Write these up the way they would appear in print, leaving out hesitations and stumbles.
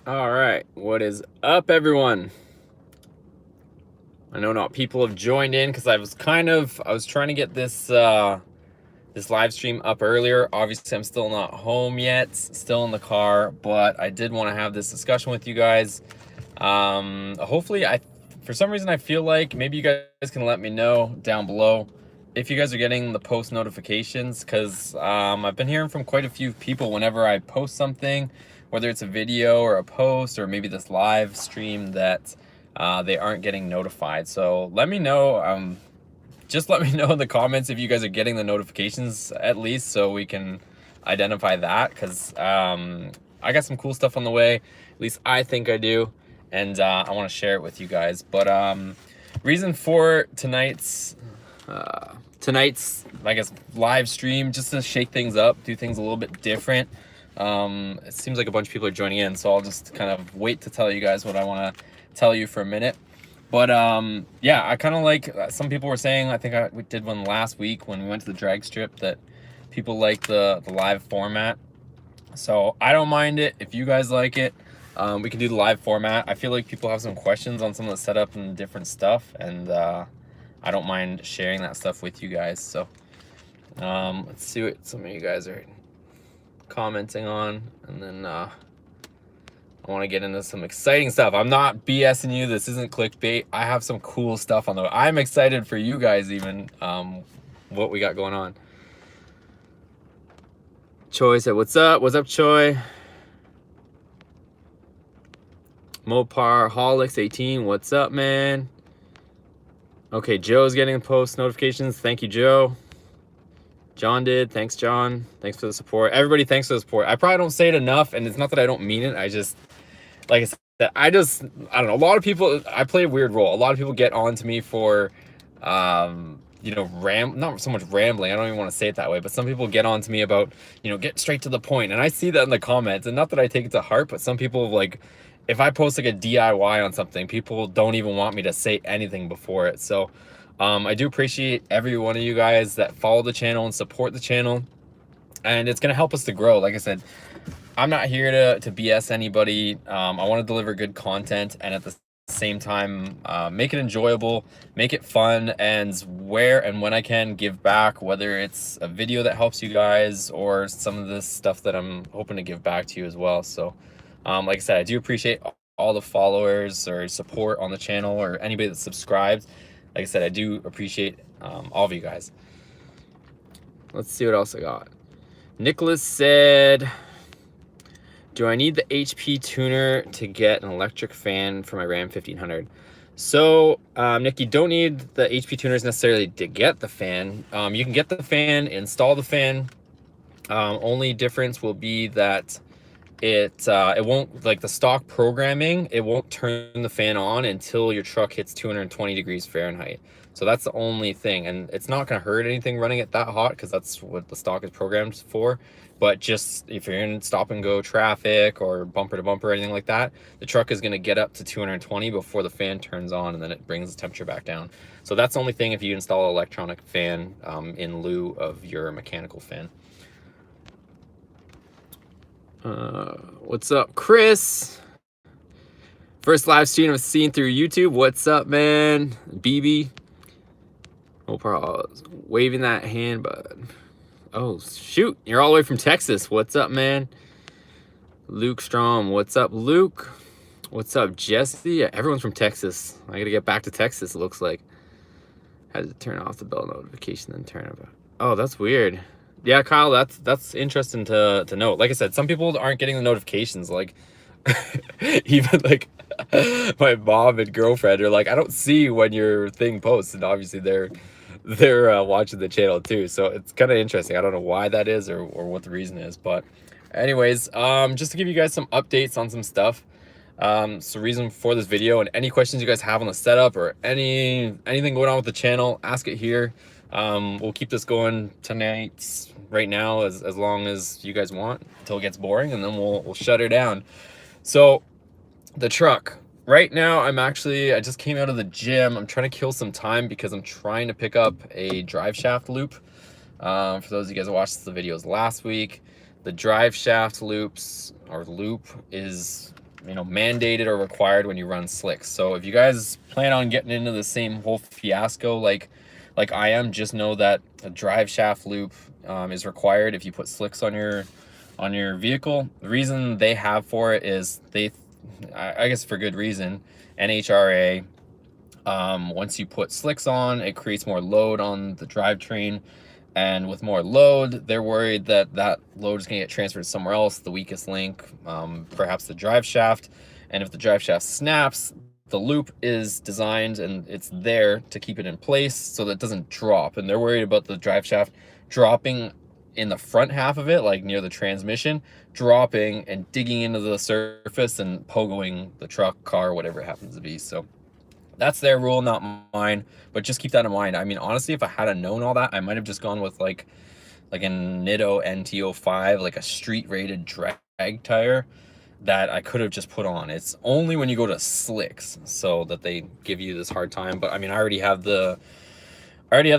All right, what is up, everyone? I know not people have joined in because I was trying to get this live stream up earlier. Obviously, I'm still not home yet, still in the car, but I did want to have this discussion with you guys. Hopefully, for some reason I feel like maybe you guys can let me know down below if you guys are getting the post notifications, because I've been hearing from quite a few people whenever I post something, whether it's a video or a post or maybe this live stream, that they aren't getting notified. So let me know. Just let me know in the comments if you guys are getting the notifications, at least, so we can identify that, because I got some cool stuff on the way. At least I think I do, and I want to share it with you guys. But reason for tonight's I guess live stream, just to shake things up, do things a little bit different. It seems like a bunch of people are joining in, so I'll just kind of wait to tell you guys what I want to tell you for a minute. But yeah, I kind of like, some people were saying, I think we did one last week when we went to the drag strip, that people like the live format. So I don't mind it if you guys like it. We can do the live format. I feel like people have some questions on some of the setup and different stuff, and I don't mind sharing that stuff with you guys. So let's see what some of you guys are commenting on, and then I want to get into some exciting stuff. I'm not BSing you. This isn't clickbait. I have some cool stuff on the way. I'm excited for you guys, even what we got going on. Choi said, what's up? What's up, Choi? Mopar Holix 18, what's up, man? Okay, Joe's getting post notifications. Thank you, Joe. John did. Thanks, John. Thanks for the support. Everybody, thanks for the support. I probably don't say it enough, and it's not that I don't mean it. I just, like I said, I don't know. A lot of people, I play a weird role. A lot of people get on to me for, you know, not so much rambling. I don't even want to say it that way, but some people get on to me about, you know, get straight to the point. And I see that in the comments, and not that I take it to heart, but some people, like, if I post like a DIY on something, people don't even want me to say anything before it. So I do appreciate every one of you guys that follow the channel and support the channel, and it's going to help us to grow. Like I said, I'm not here to BS anybody. I want to deliver good content, and at the same time, make it enjoyable, make it fun, and where and when I can, give back, whether it's a video that helps you guys or some of this stuff that I'm hoping to give back to you as well. So like I said, I do appreciate all the followers or support on the channel, or anybody that subscribed. Like I said, I do appreciate all of you guys. Let's see what else I got. Nicholas said, do I need the HP tuner to get an electric fan for my Ram 1500? So, Nick, you don't need the HP tuners necessarily to get the fan. You can get the fan, install the fan. Only difference will be that it won't, like the stock programming, it won't turn the fan on until your truck hits 220 degrees Fahrenheit. So that's the only thing, and it's not going to hurt anything running it that hot, because that's what the stock is programmed for. But just if you're in stop and go traffic or bumper to bumper or anything like that, the truck is going to get up to 220 before the fan turns on, and then it brings the temperature back down. So that's the only thing if you install an electronic fan in lieu of your mechanical fan. What's up, Chris? First live stream I've seen through YouTube. What's up, man? BB. Oh, waving that hand, but oh shoot, you're all the way from Texas. What's up, man? Luke Strom. What's up, Luke? What's up, Jesse? Yeah, everyone's from Texas. I gotta get back to Texas, it looks like. Had to turn off the bell notification, then turn it back. Oh, that's weird. Yeah, Kyle, that's interesting to know. Like I said, some people aren't getting the notifications. Like, even like my mom and girlfriend are like, I don't see when your thing posts, and obviously they're watching the channel too. So it's kind of interesting. I don't know why that is, or what the reason is, but anyways, just to give you guys some updates on some stuff. So reason for this video, and any questions you guys have on the setup or anything going on with the channel, ask it here. We'll keep this going tonight, right now, as long as you guys want, until it gets boring, and then we'll shut her down. So the truck right now, I just came out of the gym. I'm trying to kill some time because I'm trying to pick up a drive shaft loop. For those of you guys that watched the videos last week, the drive shaft loop is mandated or required when you run slicks. So if you guys plan on getting into the same whole fiasco like I am, just know that a drive shaft loop is required if you put slicks on your vehicle. The reason they have for it is I guess for good reason, NHRA, once you put slicks on, it creates more load on the drivetrain, and with more load, they're worried that that load is going to get transferred somewhere else, the weakest link, perhaps the drive shaft. And if the drive shaft snaps, the loop is designed and it's there to keep it in place so that it doesn't drop. And they're worried about the drive shaft dropping in the front half of it, like near the transmission, dropping and digging into the surface and pogoing the truck, car, whatever it happens to be. So that's their rule, not mine, but just keep that in mind. I mean, honestly, if I had known all that, I might have just gone with like a Nitto NT05, like a street rated drag tire that I could have just put on. It's only when you go to slicks so that they give you this hard time. But I mean, I already have the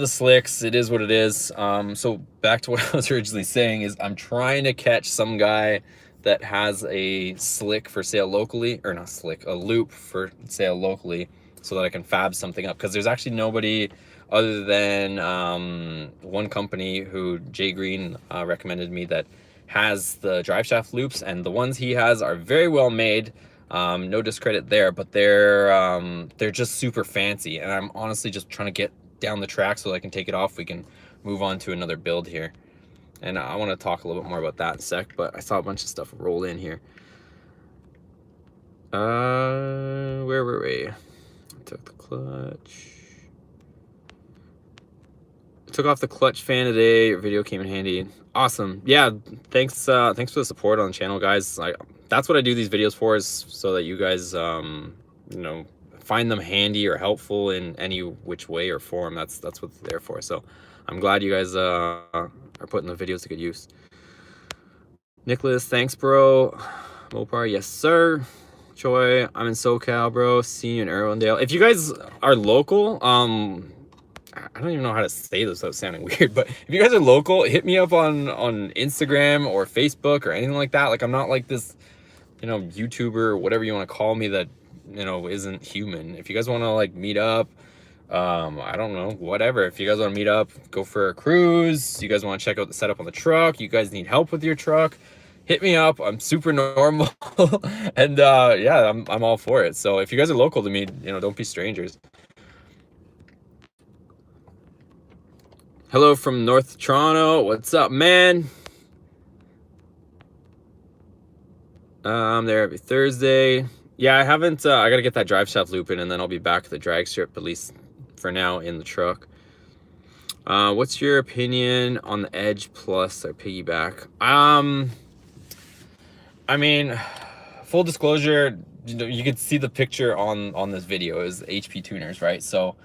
slicks. It is what it is. So back to what I was originally saying is I'm trying to catch some guy that has a slick for sale locally, or not slick, a loop for sale locally, so that I can fab something up. Because there's actually nobody other than one company who Jay Green recommended me that has the drive shaft loops, and the ones he has are very well made. No discredit there, but they're just super fancy, and I'm honestly just trying to get down the track so that I can take it off. We can move on to another build here, and I want to talk a little bit more about that in a sec, but I saw a bunch of stuff roll in here. Where were we? Took the clutch. Took off the clutch fan today. Your video came in handy. Awesome. Yeah, thanks for the support on the channel, guys. That's what I do these videos for, is so that you guys find them handy or helpful in any which way or form. That's what they're there for. So I'm glad you guys are putting the videos to good use. Nicholas, thanks, bro. Mopar, yes sir. Choi, I'm in SoCal, bro. See you in Irwindale. If you guys are local, I don't even know how to say this without sounding weird, but if you guys are local, hit me up on Instagram or Facebook or anything like that. Like, I'm not like this, YouTuber or whatever you want to call me that, isn't human. If you guys want to like meet up, I don't know, whatever. If you guys want to meet up, go for a cruise, you guys want to check out the setup on the truck, you guys need help with your truck, hit me up. I'm super normal. And yeah, I'm all for it. So if you guys are local to me, don't be strangers. Hello from North Toronto. What's up, man? I'm there every Thursday. Yeah, I haven't, I gotta get that drive shaft loop in, and then I'll be back to the drag strip, at least for now, in the truck. What's your opinion on the Edge Plus or Piggyback? I mean, full disclosure, you can see the picture on this video is HP tuners, right? So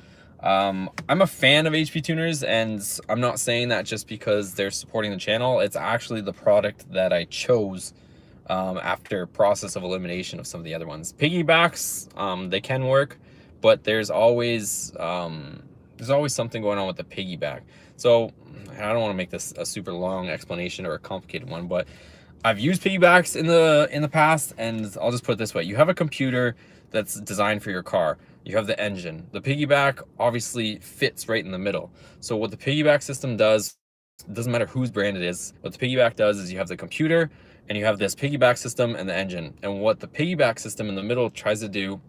I'm a fan of HP tuners, and I'm not saying that just because they're supporting the channel. It's actually the product that I chose after process of elimination of some of the other ones. Piggybacks, they can work, but there's always something going on with the piggyback. So I don't want to make this a super long explanation or a complicated one, but I've used piggybacks in the past, and I'll just put it this way. You have a computer that's designed for your car. You have the engine. The piggyback obviously fits right in the middle. So what the piggyback system does, it doesn't matter whose brand it is, what the piggyback does is you have the computer and you have this piggyback system and the engine. And what the piggyback system in the middle tries to do,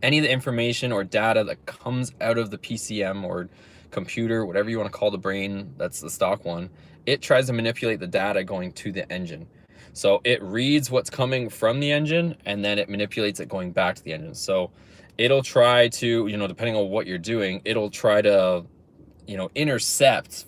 any of the information or data that comes out of the PCM or computer, whatever you want to call the brain, that's the stock one, it tries to manipulate the data going to the engine. So it reads what's coming from the engine, and then it manipulates it going back to the engine. So it'll try to, depending on what you're doing, it'll try to, intercept,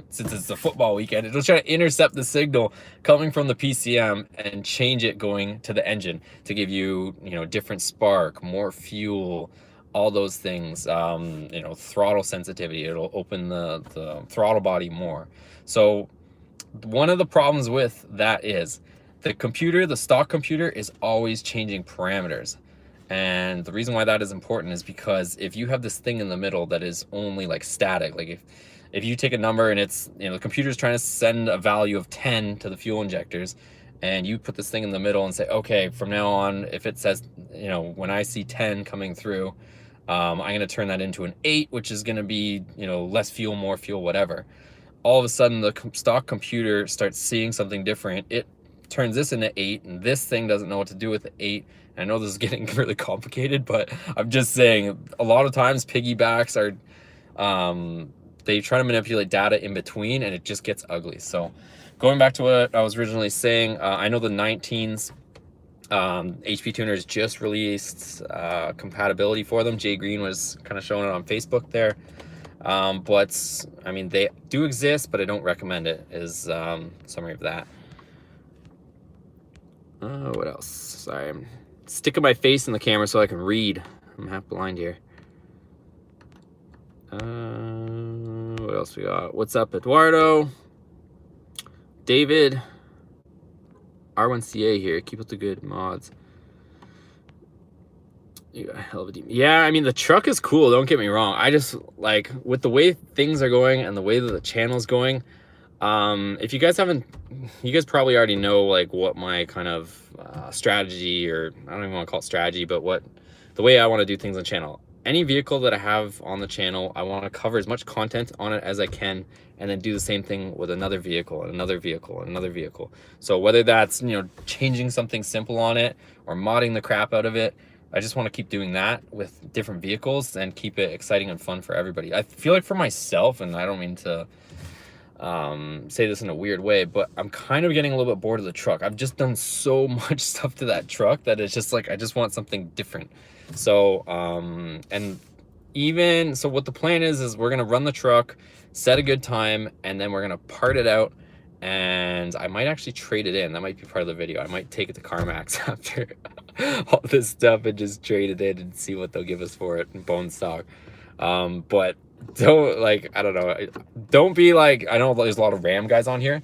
since it's a football weekend, it'll try to intercept the signal coming from the PCM and change it going to the engine to give you, different spark, more fuel, all those things, throttle sensitivity. It'll open the throttle body more. So one of the problems with that is the stock computer is always changing parameters. And the reason why that is important is because if you have this thing in the middle that is only like static, like if you take a number and it's, the computer's trying to send a value of 10 to the fuel injectors, and you put this thing in the middle and say, okay, from now on, if it says, you know, when I see 10 coming through, I'm going to turn that into an 8, which is going to be, you know, less fuel, more fuel, whatever. All of a sudden, the stock computer starts seeing something different. It turns this into 8, and this thing doesn't know what to do with the 8. I know this is getting really complicated, but I'm just saying, a lot of times piggybacks are, they try to manipulate data in between, and it just gets ugly. So going back to what I was originally saying, I know the 19s, HP Tuners just released compatibility for them. Jay Green was kind of showing it on Facebook there. But I mean, they do exist, but I don't recommend it, is summary of that. What else? Sorry, I'm sticking my face in the camera so I can read. I'm half blind here. What else we got? What's up, Eduardo? David. R1CA here. Keep up the good mods. You got a hell of a deep. Yeah, I mean, the truck is cool, don't get me wrong. I just, like, with the way things are going and the way that the channel's going, if you guys haven't, you guys probably already know, like, what my kind of strategy, or I don't even want to call it strategy, but what the way I want to do things on channel. Any vehicle that I have on the channel, I want to cover as much content on it as I can, and then do the same thing with another vehicle and another vehicle and another vehicle. So whether that's, you know, changing something simple on it or modding the crap out of it, I just want to keep doing that with different vehicles and keep it exciting and fun for everybody. I feel like for myself, and I don't mean to say this in a weird way, but I'm kind of getting a little bit bored of the truck. I've just done so much stuff to that truck that it's just like, I just want something different. So, and even, so what the plan is we're going to run the truck, set a good time, and then we're going to part it out. And I might actually trade it in. That might be part of the video. I might take it to CarMax after all this stuff and just trade it in and see what they'll give us for it in bone stock. But don't, like, I don't know. Don't be like, I know there's a lot of Ram guys on here.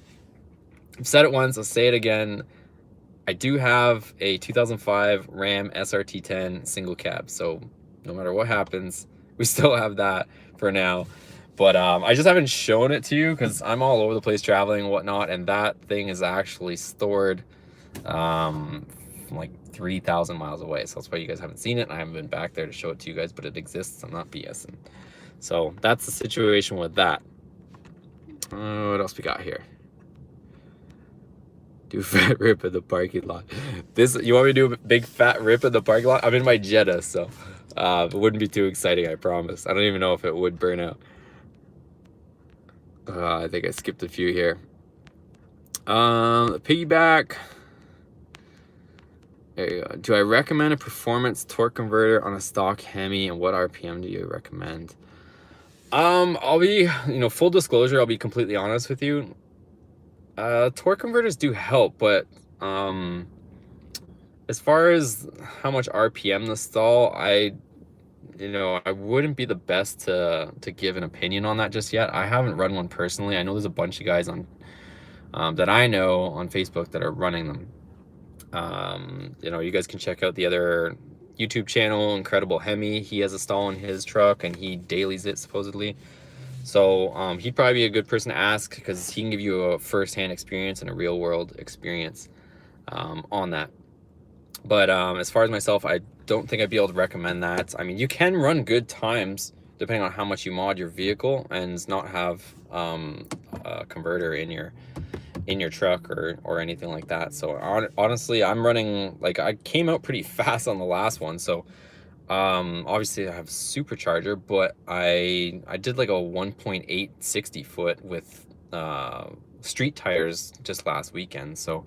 I've said it once, I'll say it again. I do have a 2005 Ram SRT10 single cab. So no matter what happens, we still have that for now. But I just haven't shown it to you because I'm all over the place traveling and whatnot, and that thing is actually stored from like 3,000 miles away. So that's why you guys haven't seen it, and I haven't been back there to show it to you guys, but it exists. I'm not BSing. So that's the situation with that. What else we got here? Do fat rip in the parking lot. This, you want me to do a big fat rip in the parking lot? I'm in my Jetta, so it wouldn't be too exciting, I promise. I don't even know if it would burn out. I think I skipped a few here. The Piggyback. There you go. Do I recommend a performance torque converter on a stock Hemi, and what RPM do you recommend? I'll be, you know, full disclosure, I'll be completely honest with you. Torque converters do help, but as far as how much RPM to stall, you know, I wouldn't be the best to give an opinion on that just yet. I haven't run one personally. I know there's a bunch of guys on that I know on Facebook that are running them. You know, you guys can check out the other YouTube channel, Incredible Hemi. He has a stall in his truck and he dailies it supposedly. So he'd probably be a good person to ask because he can give you a first-hand experience and a real-world experience on that. But as far as myself, I don't think I'd be able to recommend that. I mean, you can run good times depending on how much you mod your vehicle and not have a converter in your truck or anything like that. So honestly, I'm running, like, I came out pretty fast on the last one. So obviously I have a supercharger, but I did like a 1.8 60 foot with street tires just last weekend. So,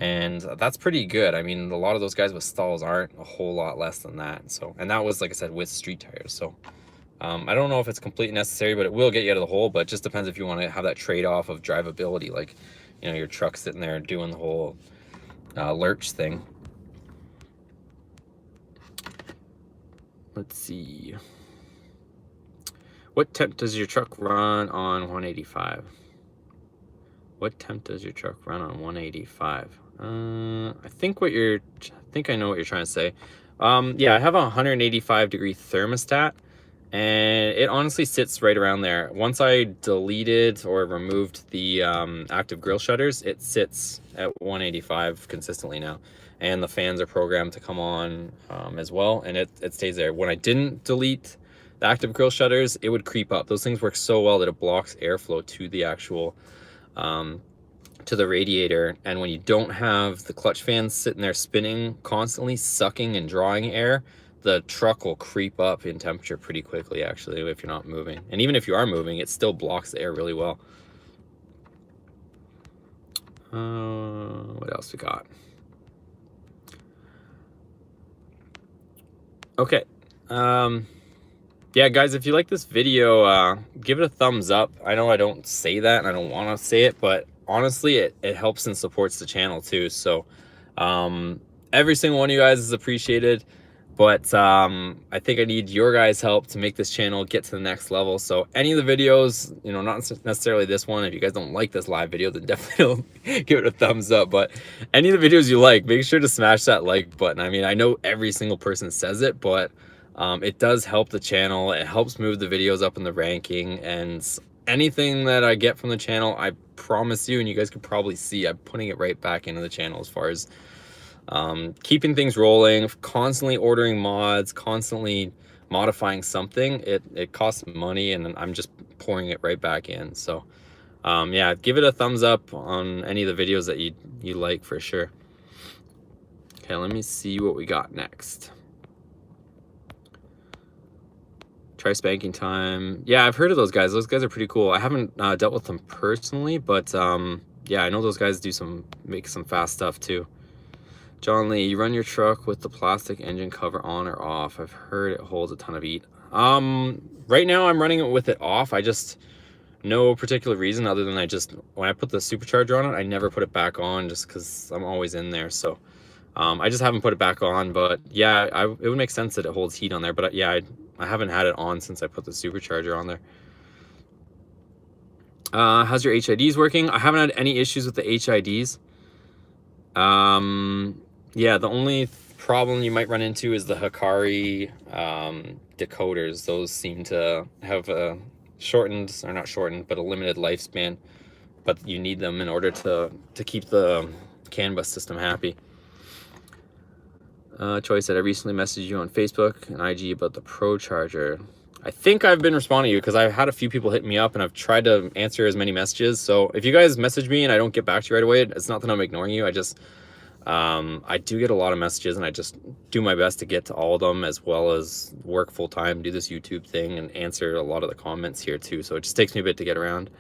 and that's pretty good. I mean, a lot of those guys with stalls aren't a whole lot less than that. So, and that was, like I said, with street tires. So I don't know if it's completely necessary, but it will get you out of the hole. But it just depends if you want to have that trade-off of drivability, like, you know, your truck sitting there doing the whole lurch thing. Let's see. What temp does your truck run on 185? What temp does your truck run on 185? I think I know what you're trying to say. Yeah, I have a 185 degree thermostat, and it honestly sits right around there. Once I deleted or removed the active grill shutters, it sits at 185 consistently now, and the fans are programmed to come on as well, and it stays there. When I didn't delete the active grill shutters, it would creep up. Those things work so well that it blocks airflow to the actual to the radiator, and when you don't have the clutch fans sitting there spinning constantly, sucking and drawing air, the truck will creep up in temperature pretty quickly, actually, if you're not moving. And even if you are moving, it still blocks the air really well. What else we got? Okay. Yeah, guys, if you like this video, give it a thumbs up. I know I don't say that, and I don't want to say it, but honestly, it helps and supports the channel too. So every single one of you guys is appreciated, but I think I need your guys' help to make this channel get to the next level. So any of the videos, you know, not necessarily this one, if you guys don't like this live video, then definitely don't give it a thumbs up. But any of the videos you like, make sure to smash that like button. I mean, I know every single person says it, but it does help the channel. It helps move the videos up in the ranking, and anything that I get from the channel, I promise you, and you guys could probably see, I'm putting it right back into the channel as far as keeping things rolling, constantly ordering mods, constantly modifying something. It costs money, and I'm just pouring it right back in. So yeah, give it a thumbs up on any of the videos that you like for sure. Okay, let me see what we got next. Try Spanking Time. Yeah, I've heard of those guys. Those guys are pretty cool. I haven't dealt with them personally, but yeah, I know those guys make some fast stuff too. John Lee, you run your truck with the plastic engine cover on or off? I've heard it holds a ton of heat. Right now I'm running it with it off. I just, no particular reason other than when I put the supercharger on it, I never put it back on just because I'm always in there. So I just haven't put it back on, but yeah, it would make sense that it holds heat on there. But yeah, I haven't had it on since I put the supercharger on there. How's your HIDs working? I haven't had any issues with the HIDs. Yeah, the only problem you might run into is the Hikari decoders. Those seem to have a shortened, or not shortened, but a limited lifespan. But you need them in order to keep the CAN bus system happy. Troy said, I recently messaged you on Facebook and IG about the Pro Charger. I think I've been responding to you because I've had a few people hit me up, and I've tried to answer as many messages. So if you guys message me and I don't get back to you right away, it's not that I'm ignoring you. I just, I do get a lot of messages, and I just do my best to get to all of them, as well as work full time, do this YouTube thing, and answer a lot of the comments here too. So it just takes me a bit to get around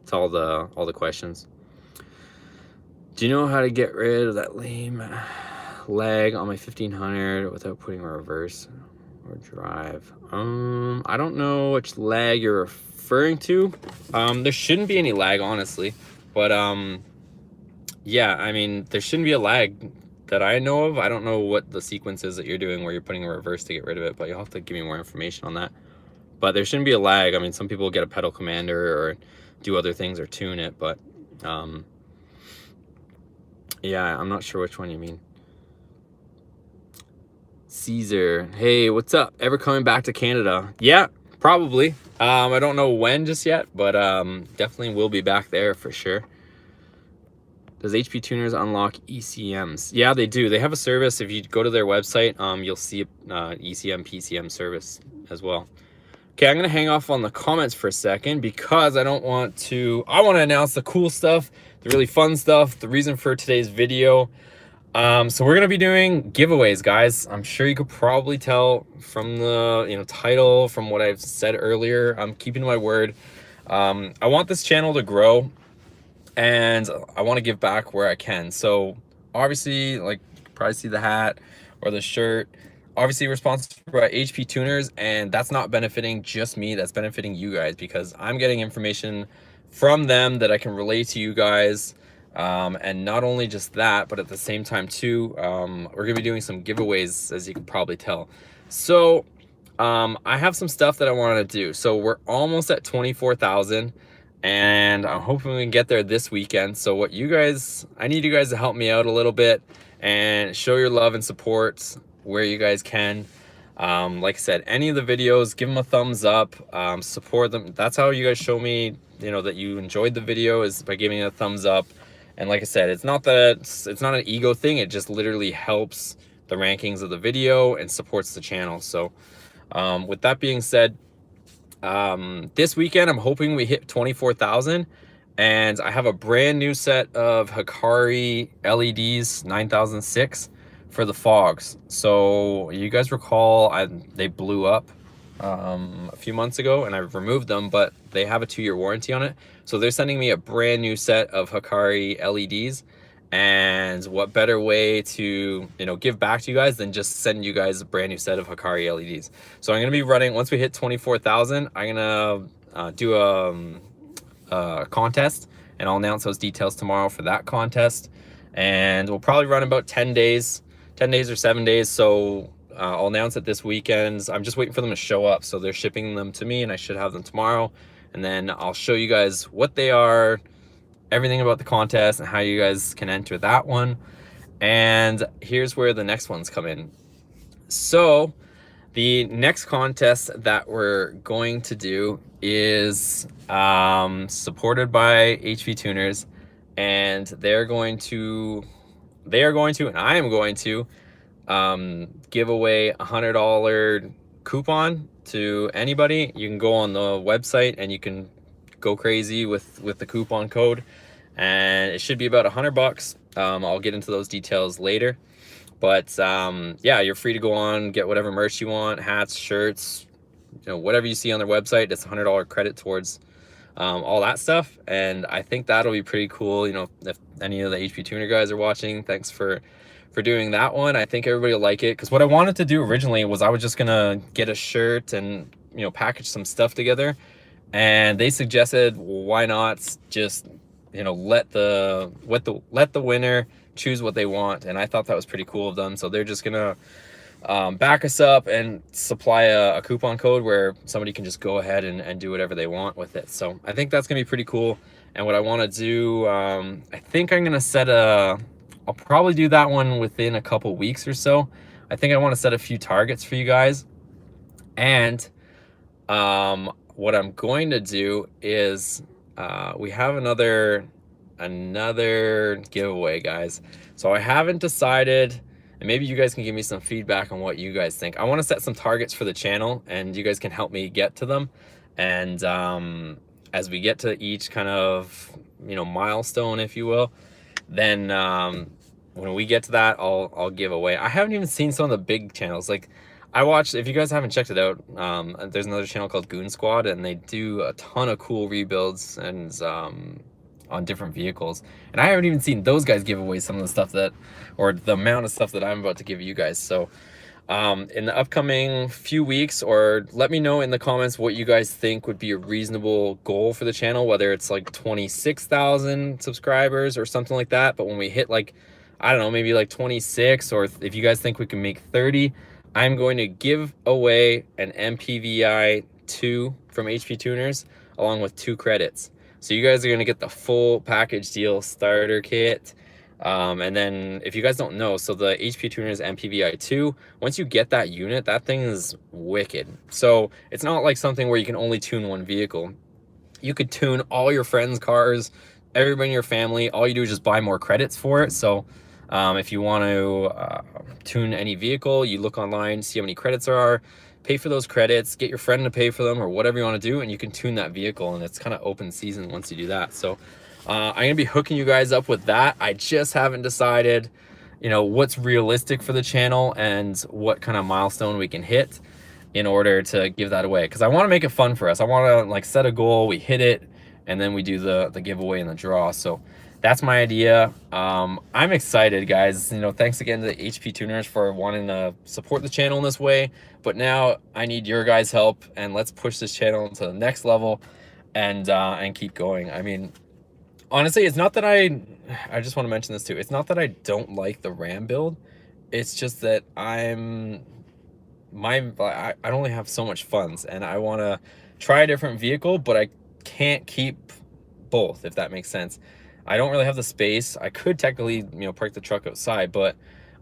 to all the questions. Do you know how to get rid of that lame lag on my 1500 without putting a reverse or drive? I don't know which lag you're referring to. There shouldn't be any lag, honestly, but yeah, I mean, there shouldn't be a lag that I know of. I don't know what the sequence is that you're doing where you're putting a reverse to get rid of it, but you'll have to give me more information on that. But there shouldn't be a lag. I mean, some people get a pedal commander or do other things or tune it, but yeah, I'm not sure which one you mean. Caesar, hey, what's up? Ever coming back to Canada? Yeah, probably. I don't know when just yet, but definitely will be back there for sure. Does HP Tuners unlock ECMs? Yeah, they do. They have a service. If you go to their website, you'll see ECM, PCM service as well. Okay, I'm going to hang off on the comments for a second because I want to announce the cool stuff, the really fun stuff, the reason for today's video. So we're going to be doing giveaways, guys. I'm sure you could probably tell from the title, from what I've said earlier. I'm keeping to my word. I want this channel to grow, and I want to give back where I can. So obviously, like, you can probably see the hat or the shirt. Obviously, we're sponsored by HP Tuners, and that's not benefiting just me. That's benefiting you guys because I'm getting information from them that I can relay to you guys. And not only just that, but at the same time too, we're gonna be doing some giveaways, as you can probably tell. So I have some stuff that I wanted to do. So we're almost at 24,000, and I'm hoping we can get there this weekend. So I need you guys to help me out a little bit and show your love and support where you guys can. Like I said, any of the videos, give them a thumbs up, support them. That's how you guys show me, you know, that you enjoyed the video, is by giving it a thumbs up. And like I said, it's not that it's not an ego thing. It just literally helps the rankings of the video and supports the channel. So with that being said, this weekend I'm hoping we hit 24,000, and I have a brand new set of Hikari LEDs 9006 for the fogs. So you guys recall they blew up a few months ago, and I removed them, but they have a 2-year warranty on it. So they're sending me a brand new set of Hikari LEDs, and what better way to, you know, give back to you guys than just send you guys a brand new set of Hikari LEDs. So I'm gonna be running, once we hit 24,000, I'm gonna do a contest, and I'll announce those details tomorrow for that contest. And we'll probably run about 10 days or 7 days. So I'll announce it this weekend. I'm just waiting for them to show up. So they're shipping them to me, and I should have them tomorrow. And then I'll show you guys what they are, everything about the contest, and how you guys can enter that one. And here's where the next ones come in. So the next contest that we're going to do is supported by HP Tuners, and they are going to, and I am going to give away a $100 coupon to anybody. You can go on the website and you can go crazy with the coupon code, and it should be about $100. I'll get into those details later, but yeah, you're free to go on, get whatever merch you want, hats, shirts, you know, whatever you see on their website. It's a $100 credit towards all that stuff. And I think that'll be pretty cool. You know, if any of the HP Tuner guys are watching, thanks for doing that one. I think everybody will like it, because what I wanted to do originally was I was just gonna get a shirt and, you know, package some stuff together, and they suggested, well, why not just, you know, let the winner choose what they want. And I thought that was pretty cool of them. So they're just gonna back us up and supply a coupon code where somebody can just go ahead and do whatever they want with it. So I think that's gonna be pretty cool. And what I want to do, I think I'm gonna set I'll probably do that one within a couple weeks or so. I think I want to set a few targets for you guys. And what I'm going to do is we have another giveaway, guys. So I haven't decided, and maybe you guys can give me some feedback on what you guys think. I want to set some targets for the channel, and you guys can help me get to them. And as we get to each kind of, you know, milestone, if you will, then when we get to that, I'll give away. I haven't even seen some of the big channels. Like, I watched, if you guys haven't checked it out, there's another channel called Goon Squad, and they do a ton of cool rebuilds and on different vehicles. And I haven't even seen those guys give away some of the stuff that, or the amount of stuff that I'm about to give you guys. So in the upcoming few weeks, or let me know in the comments what you guys think would be a reasonable goal for the channel, whether it's like 26,000 subscribers or something like that. But when we hit, like, I don't know, maybe like 26, or if you guys think we can make 30, I'm going to give away an MPVI 2 from HP Tuners along with 2 credits. So you guys are going to get the full package deal, starter kit. And then if you guys don't know, so the HP Tuners MPVI 2, once you get that unit, that thing is wicked. So it's not like something where you can only tune one vehicle. You could tune all your friends' cars, everybody in your family. All you do is just buy more credits for it. So if you want to tune any vehicle, you look online, see how many credits there are, pay for those credits, get your friend to pay for them, or whatever you want to do, and you can tune that vehicle. And it's kind of open season once you do that. So I'm gonna be hooking you guys up with that. I just haven't decided, you know, what's realistic for the channel and what kind of milestone we can hit in order to give that away, because I want to make it fun for us. I want to, like, set a goal, we hit it, and then we do the giveaway and the draw. So that's my idea. I'm excited, guys. You know, thanks again to the HP Tuners for wanting to support the channel in this way. But now I need your guys' help, and let's push this channel to the next level and keep going. I mean, honestly, it's not that I just want to mention this too. It's not that I don't like the Ram build. It's just that I only have so much funds, and I want to try a different vehicle, but I can't keep both, if that makes sense. I don't really have the space. I could technically, you know, park the truck outside, but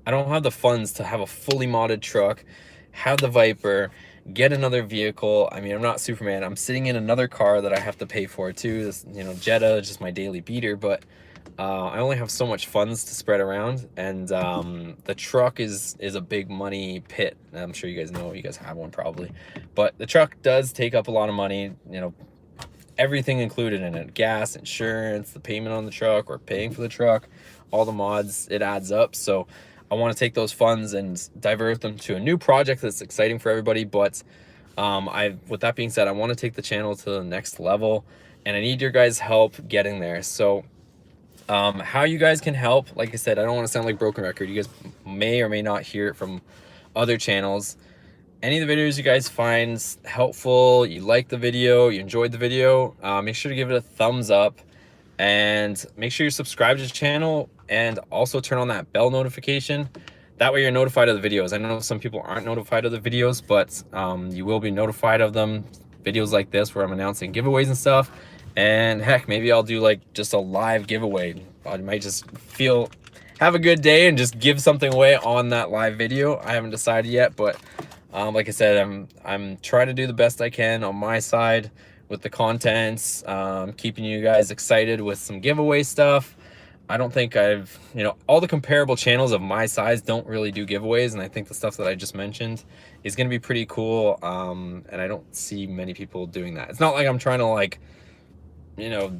I don't have the funds to have a fully modded truck have the Viper, get another vehicle. I mean, I'm not Superman. I'm sitting in another car that I have to pay for too. This, you know, Jetta, just my daily beater, but I only have so much funds to spread around, and the truck is a big money pit. I'm sure you guys know, you guys have one probably, but the truck does take up a lot of money, you know, everything included in it, gas, insurance, the payment on the truck, or paying for the truck, all the mods, it adds up. So I want to take those funds and divert them to a new project that's exciting for everybody. But with that being said, I want to take the channel to the next level, and I need your guys' help getting there. So how you guys can help, like I said, I don't want to sound like broken record. You guys may or may not hear it from other channels. Any of the videos you guys find helpful, you like the video, you enjoyed the video, make sure to give it a thumbs up, and make sure you're subscribed to the channel, and also turn on that bell notification. That way you're notified of the videos. I know some people aren't notified of the videos, but you will be notified of them. Videos like this where I'm announcing giveaways and stuff. And heck, maybe I'll do like just a live giveaway. I might just have a good day and just give something away on that live video. I haven't decided yet, but like I said, I'm trying to do the best I can on my side with the contents, keeping you guys excited with some giveaway stuff. I don't think you know, all the comparable channels of my size don't really do giveaways, and I think the stuff that I just mentioned is going to be pretty cool, and I don't see many people doing that. It's not like I'm trying to, like, you know,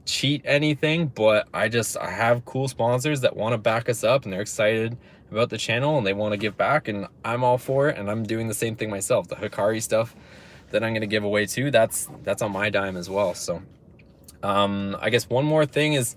cheat anything, but I have cool sponsors that want to back us up, and they're excited about the channel, and they want to give back, and I'm all for it, and I'm doing the same thing myself. The Hikari stuff that I'm going to give away too, that's on my dime as well. So I guess one more thing is,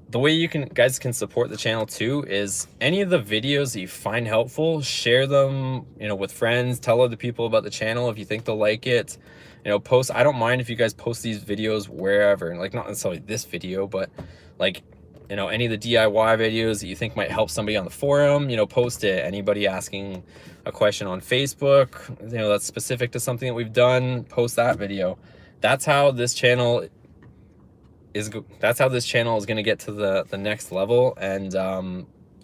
the way you guys can support the channel too is any of the videos that you find helpful, share them, you know, with friends. Tell other people about the channel if you think they'll like it. You know, post. I don't mind if you guys post these videos wherever, like not necessarily this video, but like, you know, any of the DIY videos that you think might help somebody on the forum, you know, post it. Anybody asking a question on Facebook, you know, that's specific to something that we've done, post that video. That's how this channel is going to get to the next level. And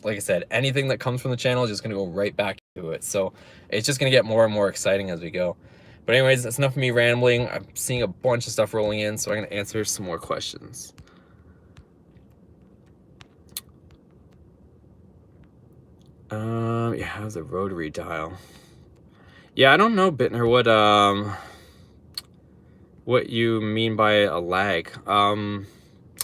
like I said, anything that comes from the channel is just going to go right back to it. So it's just going to get more and more exciting as we go. But anyways, that's enough of me rambling. I'm seeing a bunch of stuff rolling in, so I'm going to answer some more questions. Yeah, how's a rotary dial? Yeah, I don't know, Bittner, what you mean by a lag. I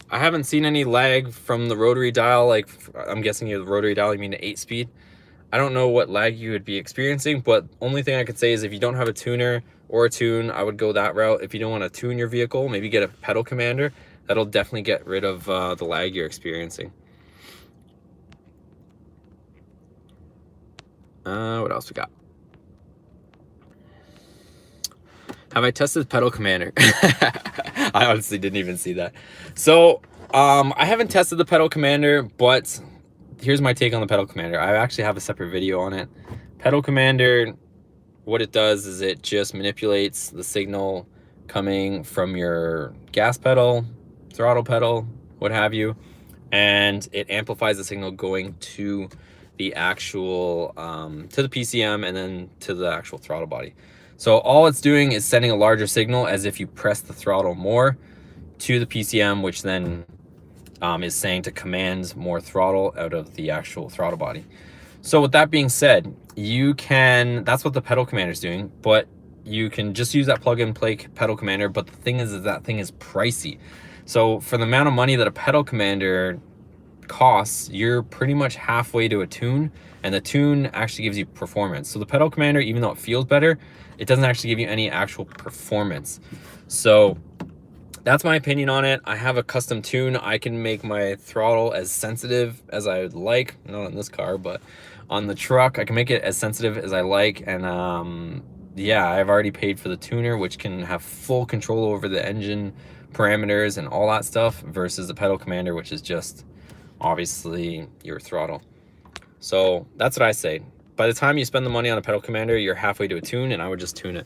haven't seen any lag from the rotary dial. Like, I'm guessing the rotary dial, you mean the 8-speed. I don't know what lag you would be experiencing, but only thing I could say is if you don't have a tuner or a tune, I would go that route. If you don't want to tune your vehicle, maybe get a pedal commander. That'll definitely get rid of the lag you're experiencing. What else we got? Have I tested pedal commander? I honestly didn't even see that. So I haven't tested the pedal commander, but here's my take on the pedal commander. I actually have a separate video on it. Pedal commander, what it does is it just manipulates the signal coming from your gas pedal, throttle pedal, what have you, and it amplifies the signal going to the actual to the PCM and then to the actual throttle body. So all it's doing is sending a larger signal as if you press the throttle more to the PCM, which then is saying to command more throttle out of the actual throttle body. So with that being said, that's what the pedal commander is doing, but you can just use that plug and play pedal commander. But the thing is that thing is pricey. So for the amount of money that a pedal commander costs, you're pretty much halfway to a tune, and the tune actually gives you performance. So the pedal commander, even though it feels better, it doesn't actually give you any actual performance. So that's my opinion on it. I have a custom tune. I can make my throttle as sensitive as I would like, not on this car, but on the truck, I can make it as sensitive as I like. And yeah, I've already paid for the tuner, which can have full control over the engine parameters and all that stuff, versus the pedal commander, which is just obviously your throttle. So that's what I say. By the time you spend the money on a pedal commander, you're halfway to a tune, and I would just tune it.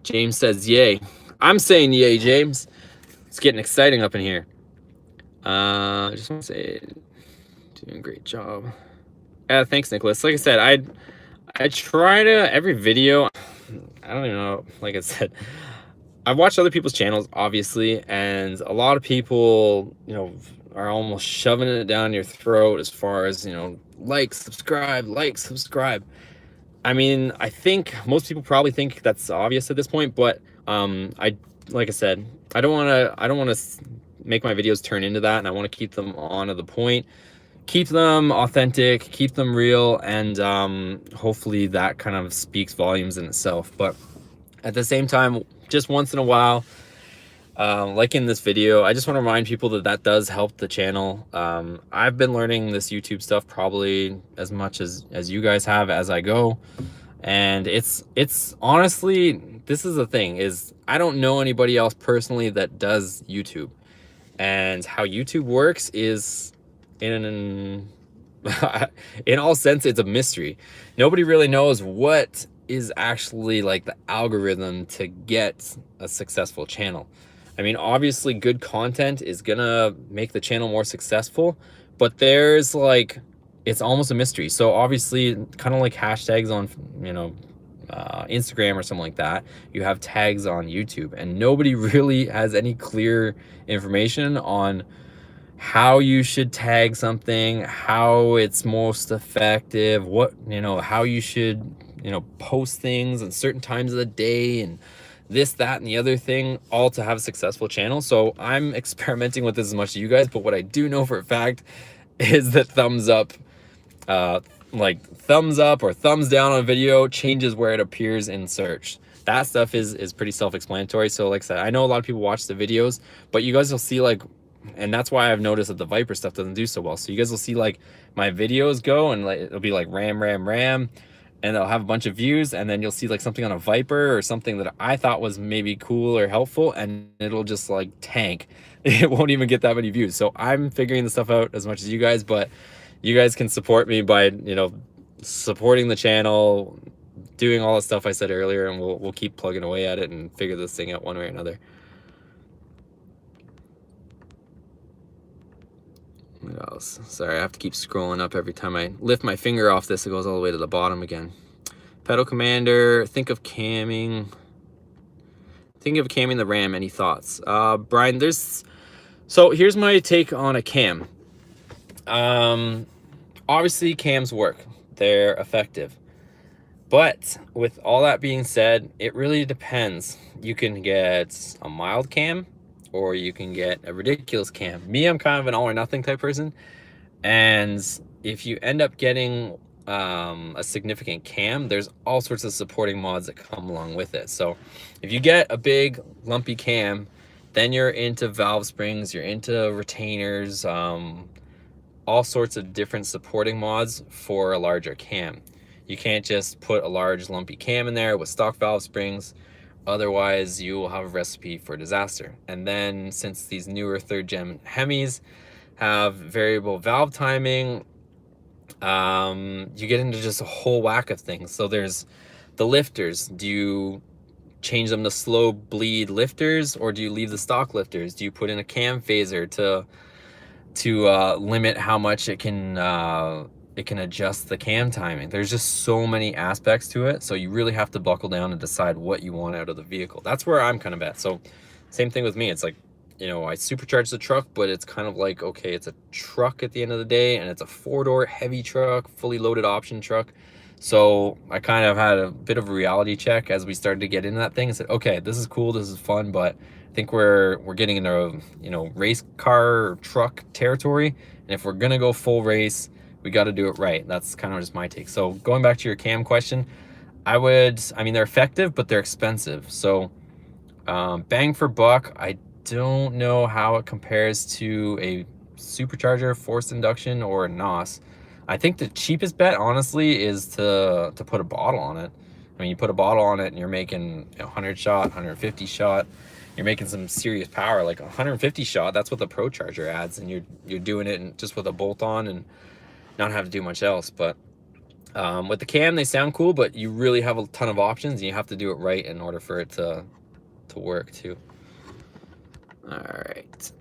James says yay. I'm saying yay, James. It's getting exciting up in here. I just want to say Doing a great job. Thanks, Nicholas. Like I said, I try to every video. I don't even know. Like I said, I've watched other people's channels, obviously, and a lot of people, you know, are almost shoving it down your throat as far as, you know, like, subscribe, like, subscribe. I mean, I think most people probably think that's obvious at this point, but like I said, I don't want to make my videos turn into that, and I want to keep them on to the point, keep them authentic, keep them real, and hopefully that kind of speaks volumes in itself. But at the same time, just once in a while, like in this video, I just want to remind people that that does help the channel. I've been learning this YouTube stuff probably as much as you guys have as I go, and it's honestly, this is the thing, is I don't know anybody else personally that does YouTube, and how YouTube works is in all sense, it's a mystery. Nobody really knows what is actually like the algorithm to get a successful channel. I mean, obviously good content is gonna make the channel more successful, but there's like, it's almost a mystery. So obviously, kind of like hashtags on, you know, Instagram or something like that, you have tags on YouTube, and nobody really has any clear information on how you should tag something, how it's most effective, what, you know, how you should, you know, post things at certain times of the day, and this, that, and the other thing, all to have a successful channel. So I'm experimenting with this as much as you guys, but what I do know for a fact is that thumbs up, like thumbs up or thumbs down on a video changes where it appears in search. That stuff is pretty self-explanatory. So like I said, I know a lot of people watch the videos, but you guys will see like, and that's why I've noticed that the Viper stuff doesn't do so well. So you guys will see like my videos go, and like it'll be like ram, and they'll have a bunch of views, and then you'll see like something on a Viper or something that I thought was maybe cool or helpful, and it'll just like tank. It won't even get that many views. So I'm figuring this stuff out as much as you guys, but you guys can support me by, you know, supporting the channel, doing all the stuff I said earlier, and we'll keep plugging away at it and figure this thing out one way or another. What else? Sorry, I have to keep scrolling up every time I lift my finger off this. It goes all the way to the bottom again. Pedal Commander, think of camming the RAM. Any thoughts? Brian, so here's my take on a cam. Obviously cams work, they're effective, but with all that being said, it really depends. You can get a mild cam, or you can get a ridiculous cam. Me, I'm kind of an all or nothing type person, and if you end up getting a significant cam, there's all sorts of supporting mods that come along with it. So if you get a big lumpy cam, then you're into valve springs, you're into retainers, all sorts of different supporting mods for a larger cam. You can't just put a large lumpy cam in there with stock valve springs. Otherwise, you will have a recipe for disaster. And then since these newer 3rd gen Hemis have variable valve timing, you get into just a whole whack of things. So there's the lifters. Do you change them to slow bleed lifters, or do you leave the stock lifters? Do you put in a cam phaser to limit how much it can adjust the cam timing? There's just so many aspects to it, so you really have to buckle down and decide what you want out of the vehicle. That's where I'm kind of at. So same thing with me. It's like, you know, I supercharge the truck, but it's kind of like, okay, it's a truck at the end of the day, and it's a 4-door heavy truck, fully loaded option truck. So I kind of had a bit of a reality check as we started to get into that thing and said, okay, this is cool, this is fun, but I think we're getting into, you know, race car truck territory, and if we're gonna go full race, we got to do it right. That's kind of just my take. So going back to your cam question, I mean, they're effective, but they're expensive. So bang for buck, I don't know how it compares to a supercharger, forced induction, or a NOS. I think the cheapest bet, honestly, is to put a bottle on it. I mean, you put a bottle on it and you're making 100 shot, 150 shot. You're making some serious power. Like 150 shot, that's what the Pro Charger adds, and you're doing it just with a bolt on and not have to do much else. But with the cam, they sound cool, but you really have a ton of options, and you have to do it right in order for it to work too. All right,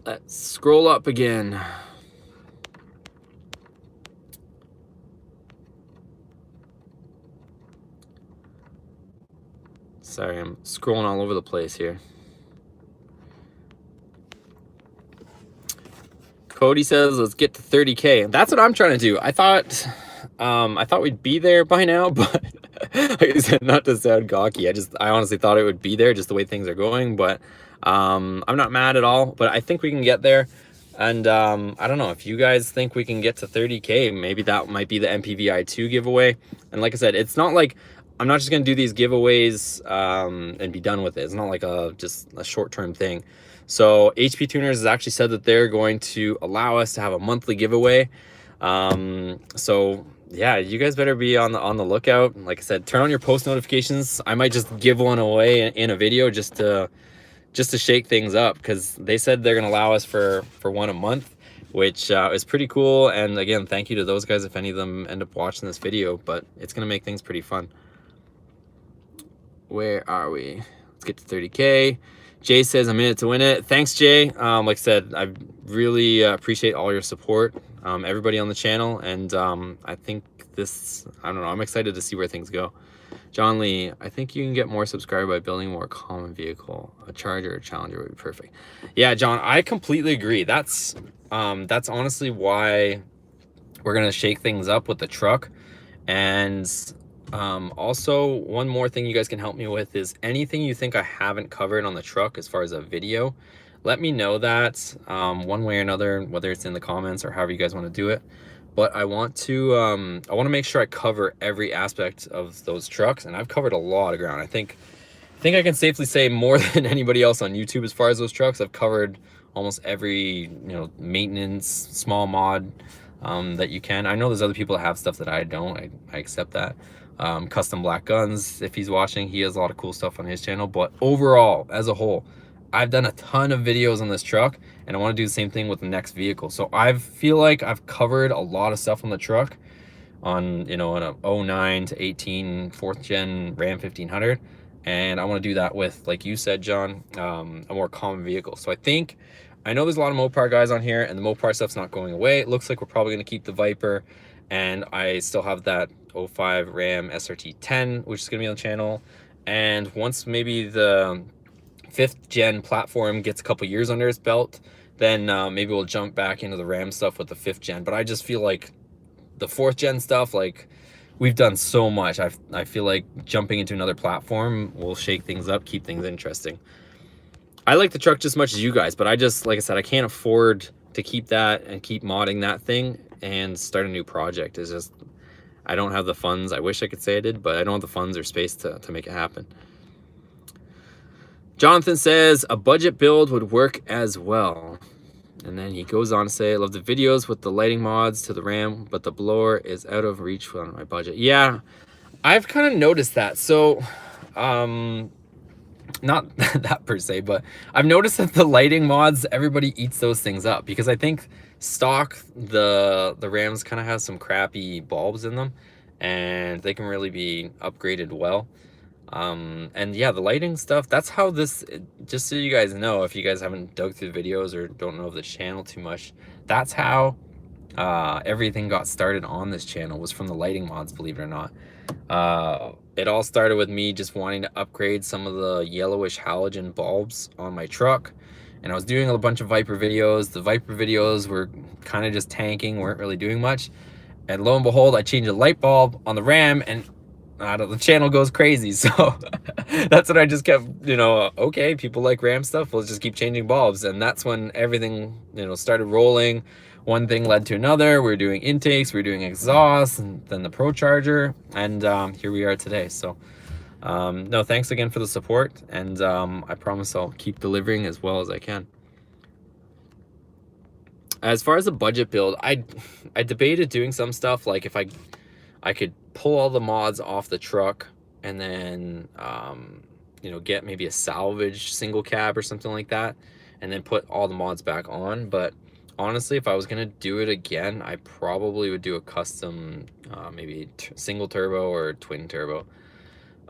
let's scroll up again. Sorry, I'm scrolling all over the place here. Cody says, let's get to 30K. That's what I'm trying to do. I thought we'd be there by now, but like I said, not to sound gawky, I honestly thought it would be there just the way things are going, but I'm not mad at all, but I think we can get there. And I don't know if you guys think we can get to 30K, maybe that might be the MPVI 2 giveaway. And like I said, it's not like I'm not just gonna do these giveaways and be done with it. It's not like just a short-term thing. So HP Tuners has actually said that they're going to allow us to have a monthly giveaway. So yeah, you guys better be on the lookout. Like I said, turn on your post notifications. I might just give one away in a video just to shake things up, because they said they're gonna allow us for one a month, which is pretty cool. And again, thank you to those guys if any of them end up watching this video, but it's gonna make things pretty fun. Where are we? Let's get to 30K. Jay says I'm in it to win it. Thanks, Jay. Like I said, I really appreciate all your support, everybody on the channel, and I think I don't know, I'm excited to see where things go. John Lee, I think you can get more subscribers by building a more common vehicle. A Charger or Challenger would be perfect. Yeah, John, I completely agree. That's honestly why we're gonna shake things up with the truck. And also, one more thing you guys can help me with is anything you think I haven't covered on the truck as far as a video. Let me know that one way or another, whether it's in the comments or however you guys want to do it. But I want to make sure I cover every aspect of those trucks, and I've covered a lot of ground. I think I can safely say more than anybody else on YouTube as far as those trucks. I've covered almost every maintenance, small mod that you can. I know there's other people that have stuff that I don't. I accept that. Custom Black Guns, if he's watching, he has a lot of cool stuff on his channel. But overall, as a whole, I've done a ton of videos on this truck, and I want to do the same thing with the next vehicle. So I feel like I've covered a lot of stuff on the truck on an 09 to 18 4th gen Ram 1500, and I want to do that with, like you said, John, a more common vehicle. So I know there's a lot of Mopar guys on here, and the Mopar stuff's not going away. It looks like we're probably going to keep the Viper, and I still have that 05 Ram SRT 10, which is going to be on the channel. And once maybe the 5th gen platform gets a couple years under its belt, then maybe we'll jump back into the Ram stuff with the 5th gen. But I just feel like the 4th gen stuff, like, we've done so much. I feel like jumping into another platform will shake things up, keep things interesting. I like the truck just as much as you guys, but like I said, I can't afford to keep that and keep modding that thing and start a new project. It's just, I don't have the funds. I wish I could say I did, but I don't have the funds or space to make it happen. Jonathan says a budget build would work as well. And then he goes on to say, I love the videos with the lighting mods to the Ram, but the blower is out of reach on my budget. Yeah, I've kind of noticed that. So, not that per se, but I've noticed that the lighting mods, everybody eats those things up, because I think stock, the Rams kind of have some crappy bulbs in them, and they can really be upgraded well. And yeah, the lighting stuff, that's how this, just so you guys know, if you guys haven't dug through the videos or don't know the channel too much, that's how everything got started on this channel, was from the lighting mods, believe it or not. It all started with me just wanting to upgrade some of the yellowish halogen bulbs on my truck, and I was doing a bunch of Viper videos. The Viper videos were kind of just tanking, weren't really doing much, and lo and behold, I changed a light bulb on the Ram, and the channel goes crazy. So that's what I just kept, okay, people like Ram stuff, we'll just keep changing bulbs. And that's when everything, started rolling. One thing led to another. We were doing intakes, we were doing exhaust, and then the Pro Charger, and here we are today. So no, thanks again for the support, and I promise I'll keep delivering as well as I can. As far as the budget build, I debated doing some stuff, like if I could pull all the mods off the truck and then get maybe a salvage single cab or something like that, and then put all the mods back on. But honestly, if I was gonna do it again, I probably would do a custom maybe single turbo or twin turbo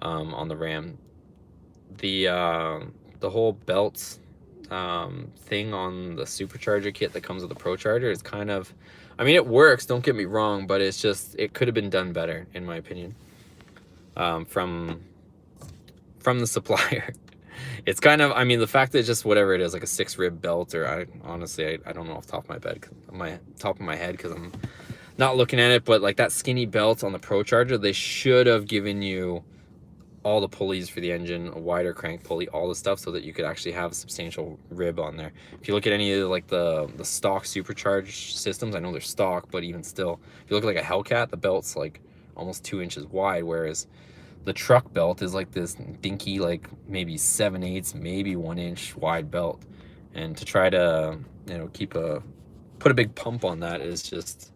on the Ram. The whole belt thing on the supercharger kit that comes with the Pro Charger is kind of, I mean, it works, don't get me wrong, but it's just, it could have been done better, in my opinion. From from the supplier. It's kind of, I mean, the fact that it's just whatever it is, like a 6-rib belt, or I honestly, I don't know off the top of my head, because I'm not looking at it, but like that skinny belt on the Pro Charger, they should have given you all the pulleys for the engine, a wider crank pulley, all the stuff, so that you could actually have a substantial rib on there. If you look at any of like the stock supercharged systems, I know they're stock, but even still, if you look at like a Hellcat, the belt's like almost 2 inches wide, whereas the truck belt is like this dinky, like maybe 7/8, maybe 1 inch wide belt. And to try to, you know, put a big pump on that is just,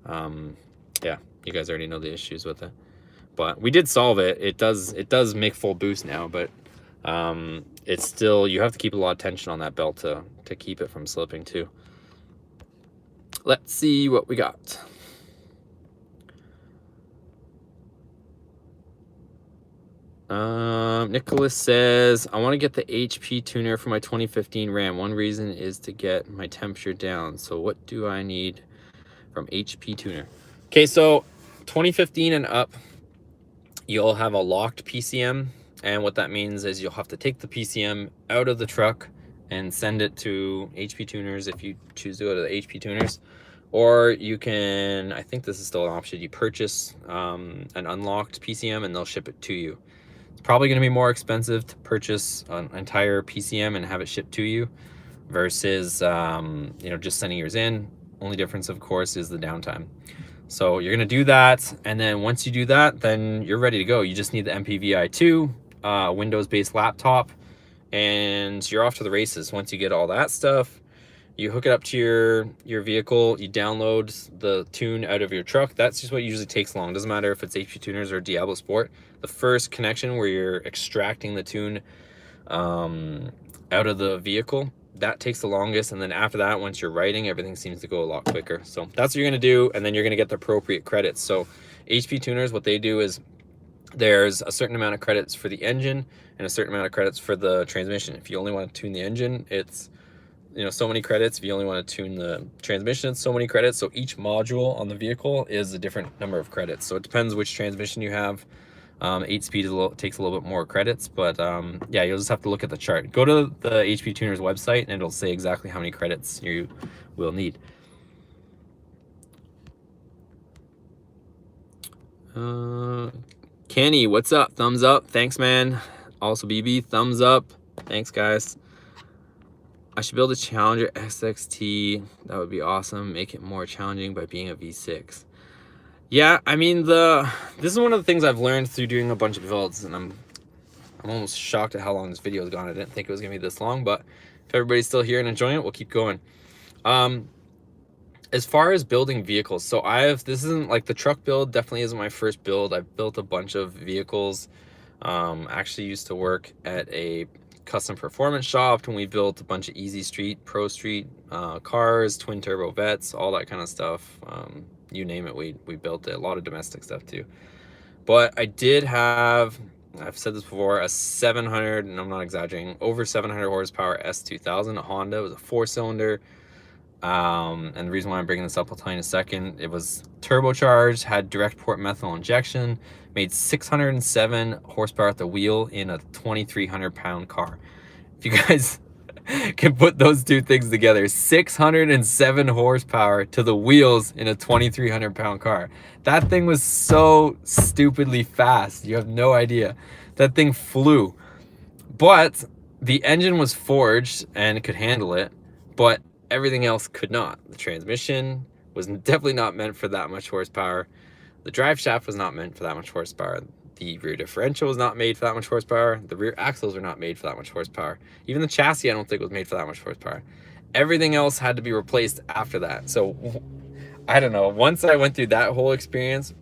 yeah, you guys already know the issues with it. But we did solve it. It does make full boost now, but it's still, you have to keep a lot of tension on that belt to keep it from slipping too. Let's see what we got. Nicholas says, I want to get the HP tuner for my 2015 Ram. One reason is to get my temperature down. So what do I need from HP tuner? Okay, so 2015 and up, you'll have a locked PCM, and what that means is you'll have to take the PCM out of the truck and send it to HP tuners if you choose to go to the HP tuners. Or you can, I think this is still an option, you purchase an unlocked PCM and they'll ship it to you. It's probably going to be more expensive to purchase an entire PCM and have it shipped to you versus you know, just sending yours in. Only difference, of course, is the downtime. So you're going to do that, and then once you do that, then you're ready to go. You just need the MPVI2 Windows-based laptop, and you're off to the races. Once you get all that stuff, you hook it up to your vehicle, you download the tune out of your truck. That's just what usually takes long. Doesn't matter if it's HP Tuners or Diablo Sport. The first connection where you're extracting the tune out of the vehicle, that takes the longest. And then after that, once you're writing, everything seems to go a lot quicker. So that's what you're going to do, and then you're going to get the appropriate credits. So HP Tuners, what they do is there's a certain amount of credits for the engine and a certain amount of credits for the transmission. If you only want to tune the engine, it's, you know, so many credits. If you only want to tune the transmission, it's so many credits. So each module on the vehicle is a different number of credits. So it depends which transmission you have. 8-speed takes a little bit more credits, but yeah, you'll just have to look at the chart. Go to the HP Tuners website and it'll say exactly how many credits you will need. Kenny, what's up? Thumbs up. Thanks, man. Also, BB, thumbs up. Thanks, guys. I should build a Challenger SXT. That would be awesome. Make it more challenging by being a V6. Yeah, I mean, this is one of the things I've learned through doing a bunch of builds, and I'm almost shocked at how long this video has gone. I didn't think it was gonna be this long, but if everybody's still here and enjoying it, we'll keep going. As far as building vehicles, so this isn't like the truck build, definitely isn't my first build. I've built a bunch of vehicles. Actually used to work at a custom performance shop, and we built a bunch of Easy Street, Pro Street cars, twin turbo vets, all that kind of stuff. You name it, we built it. A lot of domestic stuff too. But I did have, I've said this before, a 700, and I'm not exaggerating, over 700 horsepower S2000, a Honda. It was a 4-cylinder. And the reason why I'm bringing this up, I'll tell you in a second. It was turbocharged, had direct port methanol injection, made 607 horsepower at the wheel in a 2,300 pound car. If you guys can put those two things together, 607 horsepower to the wheels in a 2,300 pound car. That thing was so stupidly fast. You have no idea. That thing flew. But the engine was forged and it could handle it, but everything else could not. The transmission was definitely not meant for that much horsepower. The drive shaft was not meant for that much horsepower. The rear differential was not made for that much horsepower. The rear axles were not made for that much horsepower. Even the chassis, I don't think was made for that much horsepower. Everything else had to be replaced after that. So I don't know. Once I went through that whole experience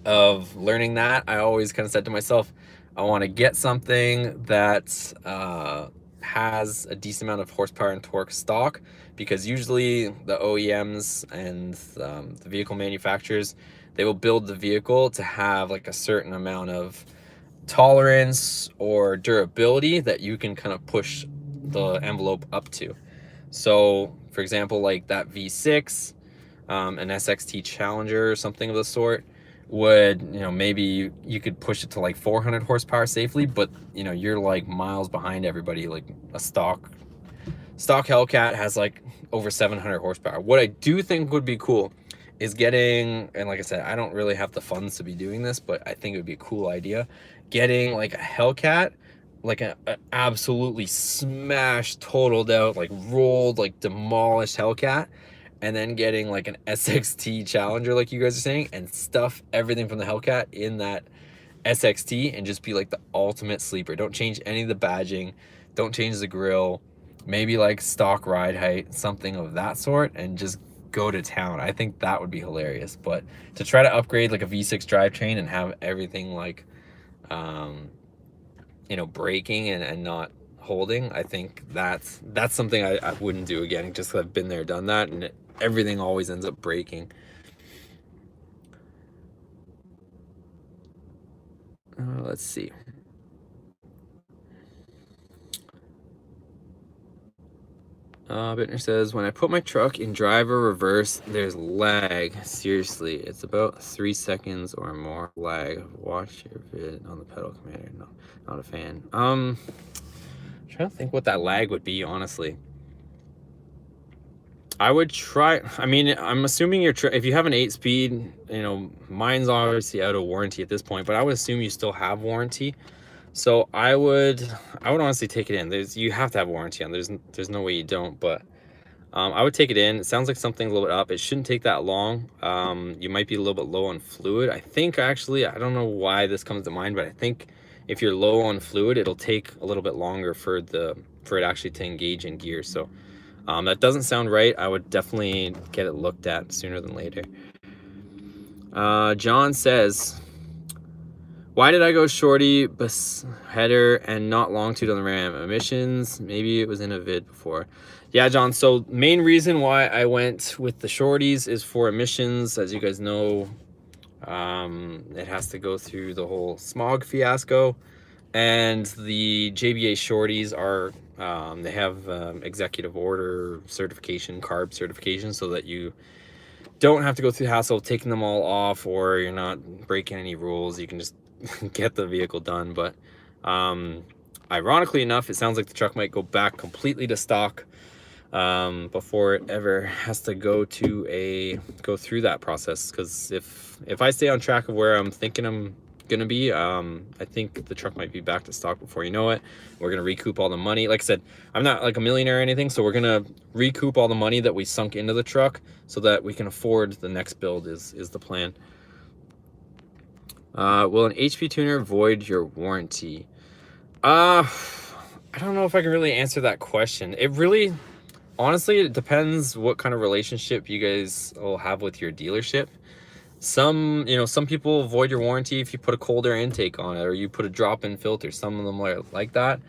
of learning that, I always kind of said to myself, I want to get something that has a decent amount of horsepower and torque stock, because usually the OEMs and the vehicle manufacturers, they will build the vehicle to have like a certain amount of tolerance or durability that you can kind of push the envelope up to. So for example, like that V6, an SXT Challenger or something of the sort, would, you know, maybe you could push it to like 400 horsepower safely, but you know, you're like miles behind everybody. Like a stock Hellcat has like over 700 horsepower. What I do think would be cool is getting, and like I said, I don't really have the funds to be doing this, but I think it would be a cool idea, getting like a Hellcat, like a absolutely smashed, totaled out, like rolled, like demolished Hellcat, and then getting like an SXT Challenger, like you guys are saying, and stuff everything from the Hellcat in that SXT and just be like the ultimate sleeper. Don't change any of the badging, don't change the grill, maybe like stock ride height, something of that sort, and just go to town. I think that would be hilarious. But to try to upgrade like a V6 drivetrain and have everything like you know, braking and not holding, I think that's something I wouldn't do again, just 'cause I've been there, done that, and everything always ends up breaking. Let's see. Bittner says, when I put my truck in driver reverse, there's lag. Seriously, it's about 3 seconds or more lag. Watch your vid on the pedal commander. No, not a fan. I'm trying to think what that lag would be, honestly. I would try, I mean, I'm assuming if you have an 8-speed, you know, mine's obviously out of warranty at this point, but I would assume you still have warranty. So I would honestly take it in. You have to have warranty on. There's no way you don't, but I would take it in. It sounds like something's a little bit up. It shouldn't take that long. You might be a little bit low on fluid. I think actually, I don't know why this comes to mind, but I think if you're low on fluid, it'll take a little bit longer for it actually to engage in gear. So that doesn't sound right. I would definitely get it looked at sooner than later. John says, why did I go shorty header and not long tooth on the Ram? Emissions? Maybe it was in a vid before. Yeah, John, so main reason why I went with the shorties is for emissions. As you guys know, it has to go through the whole smog fiasco, and the JBA shorties are they have executive order certification, carb certification, so that you don't have to go through the hassle of taking them all off, or you're not breaking any rules. You can just get the vehicle done. But ironically enough, it sounds like the truck might go back completely to stock before it ever has to go through that process. Because if I stay on track of where I'm thinking I'm gonna be, I think the truck might be back to stock before you know it. We're gonna recoup all the money. Like I said, I'm not like a millionaire or anything, so we're gonna recoup all the money that we sunk into the truck so that we can afford the next build is the plan. Will an HP tuner void your warranty? I don't know if I can really answer that question. It really, honestly, it depends what kind of relationship you guys will have with your dealership. Some people void your warranty if you put a cold air intake on it or you put a drop-in filter. Some of them are like that.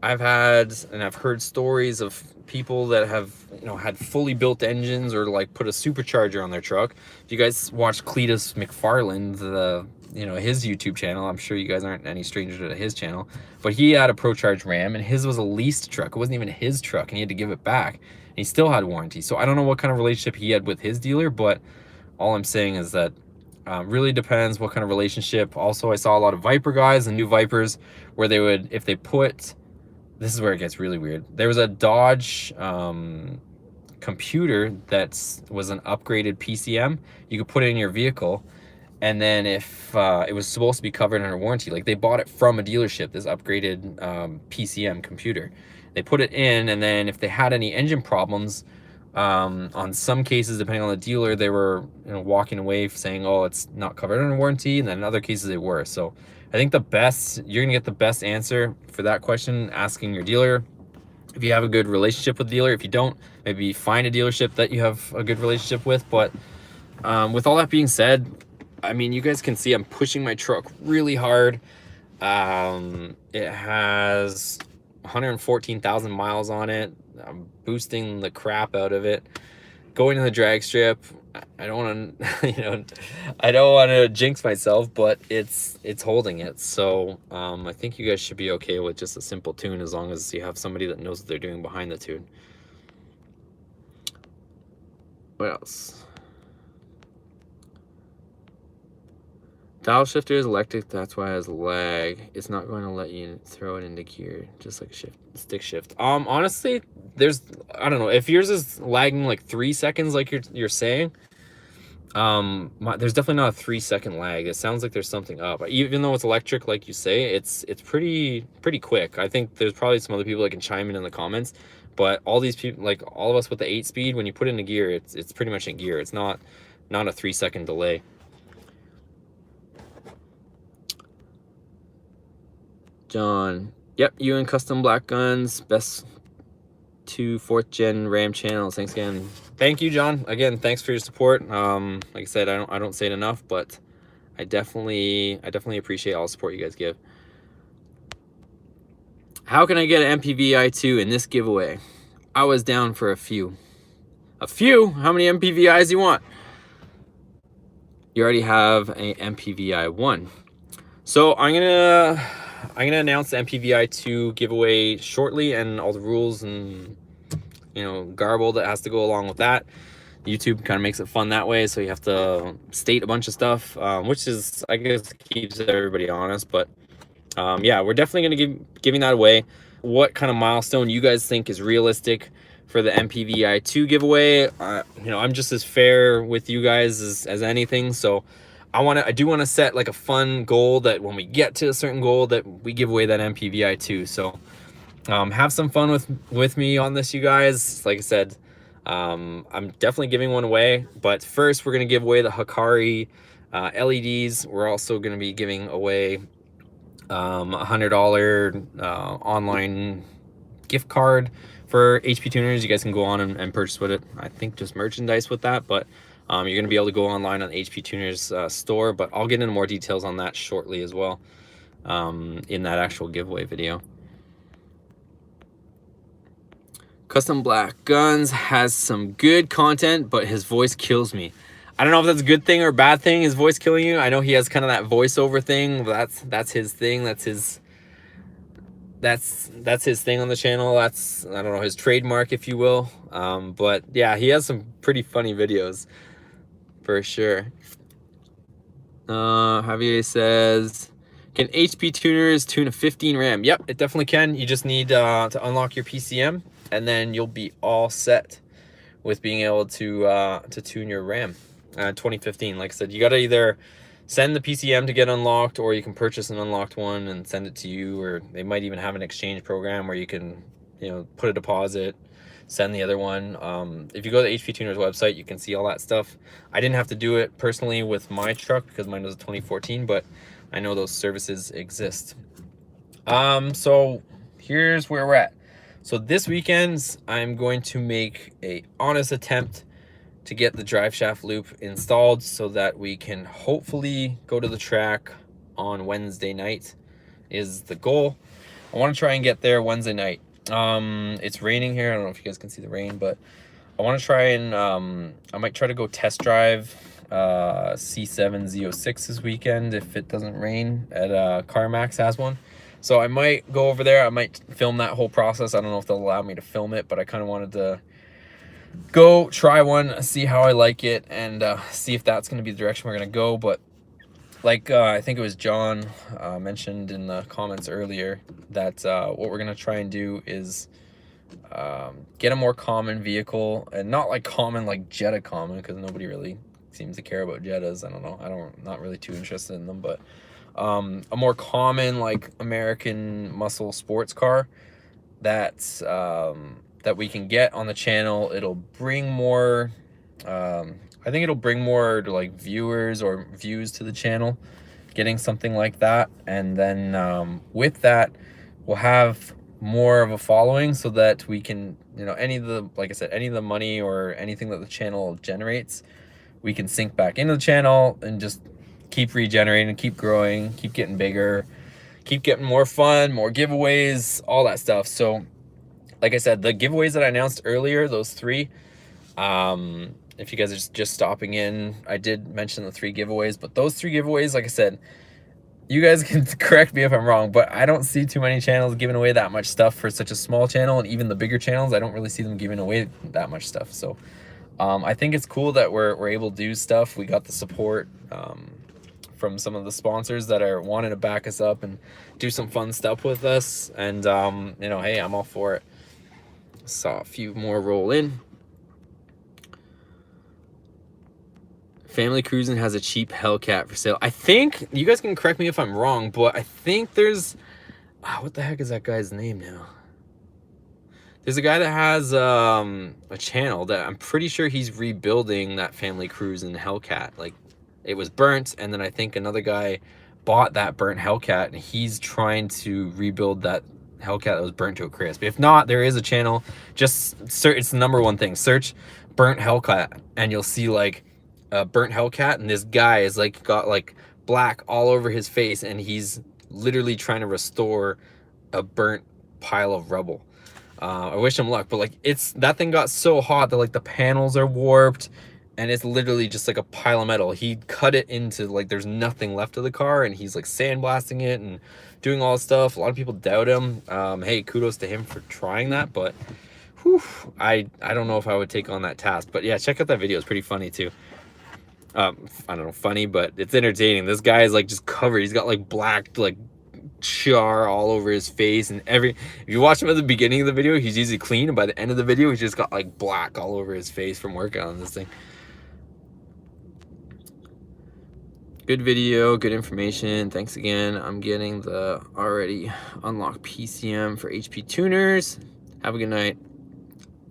I've heard stories of people that have, had fully built engines or like put a supercharger on their truck. If you guys watch Cletus McFarland, his YouTube channel, I'm sure you guys aren't any stranger to his channel, but he had a ProCharge Ram and his was a leased truck. It wasn't even his truck and he had to give it back. And he still had warranty. So I don't know what kind of relationship he had with his dealer, but all I'm saying is that really depends what kind of relationship. Also, I saw a lot of Viper guys and new Vipers where they would, if they put, this is where it gets really weird. There was a Dodge computer that was an upgraded PCM. You could put it in your vehicle, and then if it was supposed to be covered under warranty, like they bought it from a dealership, this upgraded PCM computer. They put it in, and then if they had any engine problems, on some cases, depending on the dealer, they were walking away saying, oh, it's not covered under warranty, and then in other cases they were. So I think you're gonna get the best answer for that question asking your dealer. If you have a good relationship with the dealer, if you don't, maybe find a dealership that you have a good relationship with. But with all that being said, I mean, you guys can see I'm pushing my truck really hard. It has 114,000 miles on it. I'm boosting the crap out of it. Going to the drag strip, I don't want to, I don't want to jinx myself, but it's holding it. So I think you guys should be okay with just a simple tune as long as you have somebody that knows what they're doing behind the tune. What else? Valve shifter is electric, that's why it has lag. It's not going to let you throw it into gear, just like stick shift. Honestly, there's, I don't know, if yours is lagging like 3 seconds like you're saying, there's definitely not a 3-second lag. It sounds like there's something up. Even though it's electric, like you say, it's pretty quick. I think there's probably some other people that can chime in the comments, but all these people, like all of us with the 8-speed, when you put it into gear, it's pretty much in gear. It's not a 3-second delay. John, yep, you and Custom Black Guns, best 2 4th gen RAM channels. Thanks again. Thank you, John. Again, thanks for your support. Like I said, I don't say it enough, but I definitely appreciate all the support you guys give. How can I get an MPVI2 in this giveaway? I was down for a few. A few? How many MPVIs you want? You already have a MPVI1. So I'm gonna announce the MPVI2 giveaway shortly, and all the rules and, you know, garble that has to go along with that. YouTube kind of makes it fun that way, so you have to state a bunch of stuff, which is, I guess, keeps everybody honest. But yeah, we're definitely going to be giving that away. What kind of milestone you guys think is realistic for the MPVI2 giveaway? You know, I'm just as fair with you guys as anything, so I do want to set like a fun goal that when we get to a certain goal that we give away that MPVI2. So have some fun with me on this, you guys. Like I said, I'm definitely giving one away, but first we're going to give away the Hikari LEDs. We're also going to be giving away $100 online gift card for HP Tuners. You guys can go on and purchase with it. I think just merchandise with that, but you're going to be able to go online on HP Tuners store, but I'll get into more details on that shortly as well in that actual giveaway video. Custom Black Guns has some good content, but his voice kills me. I don't know if that's a good thing or a bad thing, his voice killing you. I know he has kind of that voiceover thing, but that's his thing. That's his thing on the channel. That's, I don't know, his trademark, if you will. But yeah, he has some pretty funny videos for sure. Javier says, can HP Tuners tune a 15 RAM? Yep, it definitely can. You just need to unlock your PCM, and then you'll be all set with being able to tune your RAM. 2015, like I said, you got to either send the PCM to get unlocked, or you can purchase an unlocked one and send it to you, or they might even have an exchange program where you can, you know, put a deposit, send the other one. If you go to the HP Tuners website, you can see all that stuff. I didn't have to do it personally with my truck because mine was a 2014, but I know those services exist. So here's where we're at. So this weekend, I'm going to make a honest attempt to get the drive shaft loop installed so that we can hopefully go to the track on Wednesday night is the goal. I want to try and get there Wednesday night. It's raining here. I don't know if you guys can see the rain, but I want to try and I might try to go test drive C7 Z06 this weekend if it doesn't rain at CarMax has one. So I might go over there. I might film that whole process. I don't know if they'll allow me to film it, but I kind of wanted to go try one, see how I like it, and see if that's going to be the direction we're going to go. But like I think it was John mentioned in the comments earlier that what we're going to try and do is get a more common vehicle, and not like common like Jetta common, because nobody really seems to care about Jettas. I don't know, not really too interested in them, but a more common like American muscle sports car that's that we can get on the channel. It'll bring more I think it'll bring more like viewers or views to the channel, getting something like that. And then with that, we'll have more of a following so that we can, you know, any of the, like I said, any of the money or anything that the channel generates, we can sink back into the channel and just keep regenerating, keep growing, keep getting bigger, keep getting more fun, more giveaways, all that stuff. So like I said, the giveaways that I announced earlier, those 3, if you guys are just stopping in, I did mention the 3 giveaways, but those 3 giveaways, like I said, you guys can correct me if I'm wrong, but I don't see too many channels giving away that much stuff for such a small channel, and even the bigger channels, I don't really see them giving away that much stuff. So I think it's cool that we're able to do stuff. We got the support from some of the sponsors that are wanting to back us up and do some fun stuff with us. And you know, hey, I'm all for it. Saw a few more roll in. Family Cruising has a cheap Hellcat for sale. I think, you guys can correct me if I'm wrong, but I think there's, what the heck is that guy's name now? There's a guy that has a channel that I'm pretty sure he's rebuilding that Family Cruising Hellcat. Like, it was burnt, and then I think another guy bought that burnt Hellcat, and he's trying to rebuild that Hellcat that was burnt to a crisp. If not, there is a channel. Just search, it's the #1 thing. Search burnt Hellcat, and you'll see like a burnt Hellcat, and this guy is like got like black all over his face, and he's literally trying to restore a burnt pile of rubble. I wish him luck, but like that thing got so hot that like the panels are warped, and it's literally just like a pile of metal. He cut it into like there's nothing left of the car, and he's like sandblasting it and doing all this stuff. A lot of people doubt him. Hey, kudos to him for trying that, but whew, I don't know if I would take on that task. But yeah, check out that video. It's pretty funny too. I don't know, funny, but it's entertaining. This guy is like just covered. He's got like black like char all over his face, and if you watch him at the beginning of the video, he's usually clean, and by the end of the video he's just got like black all over his face from working on this thing. Good video, good information, thanks again. I'm getting the already unlocked PCM for HP tuners. Have a good night.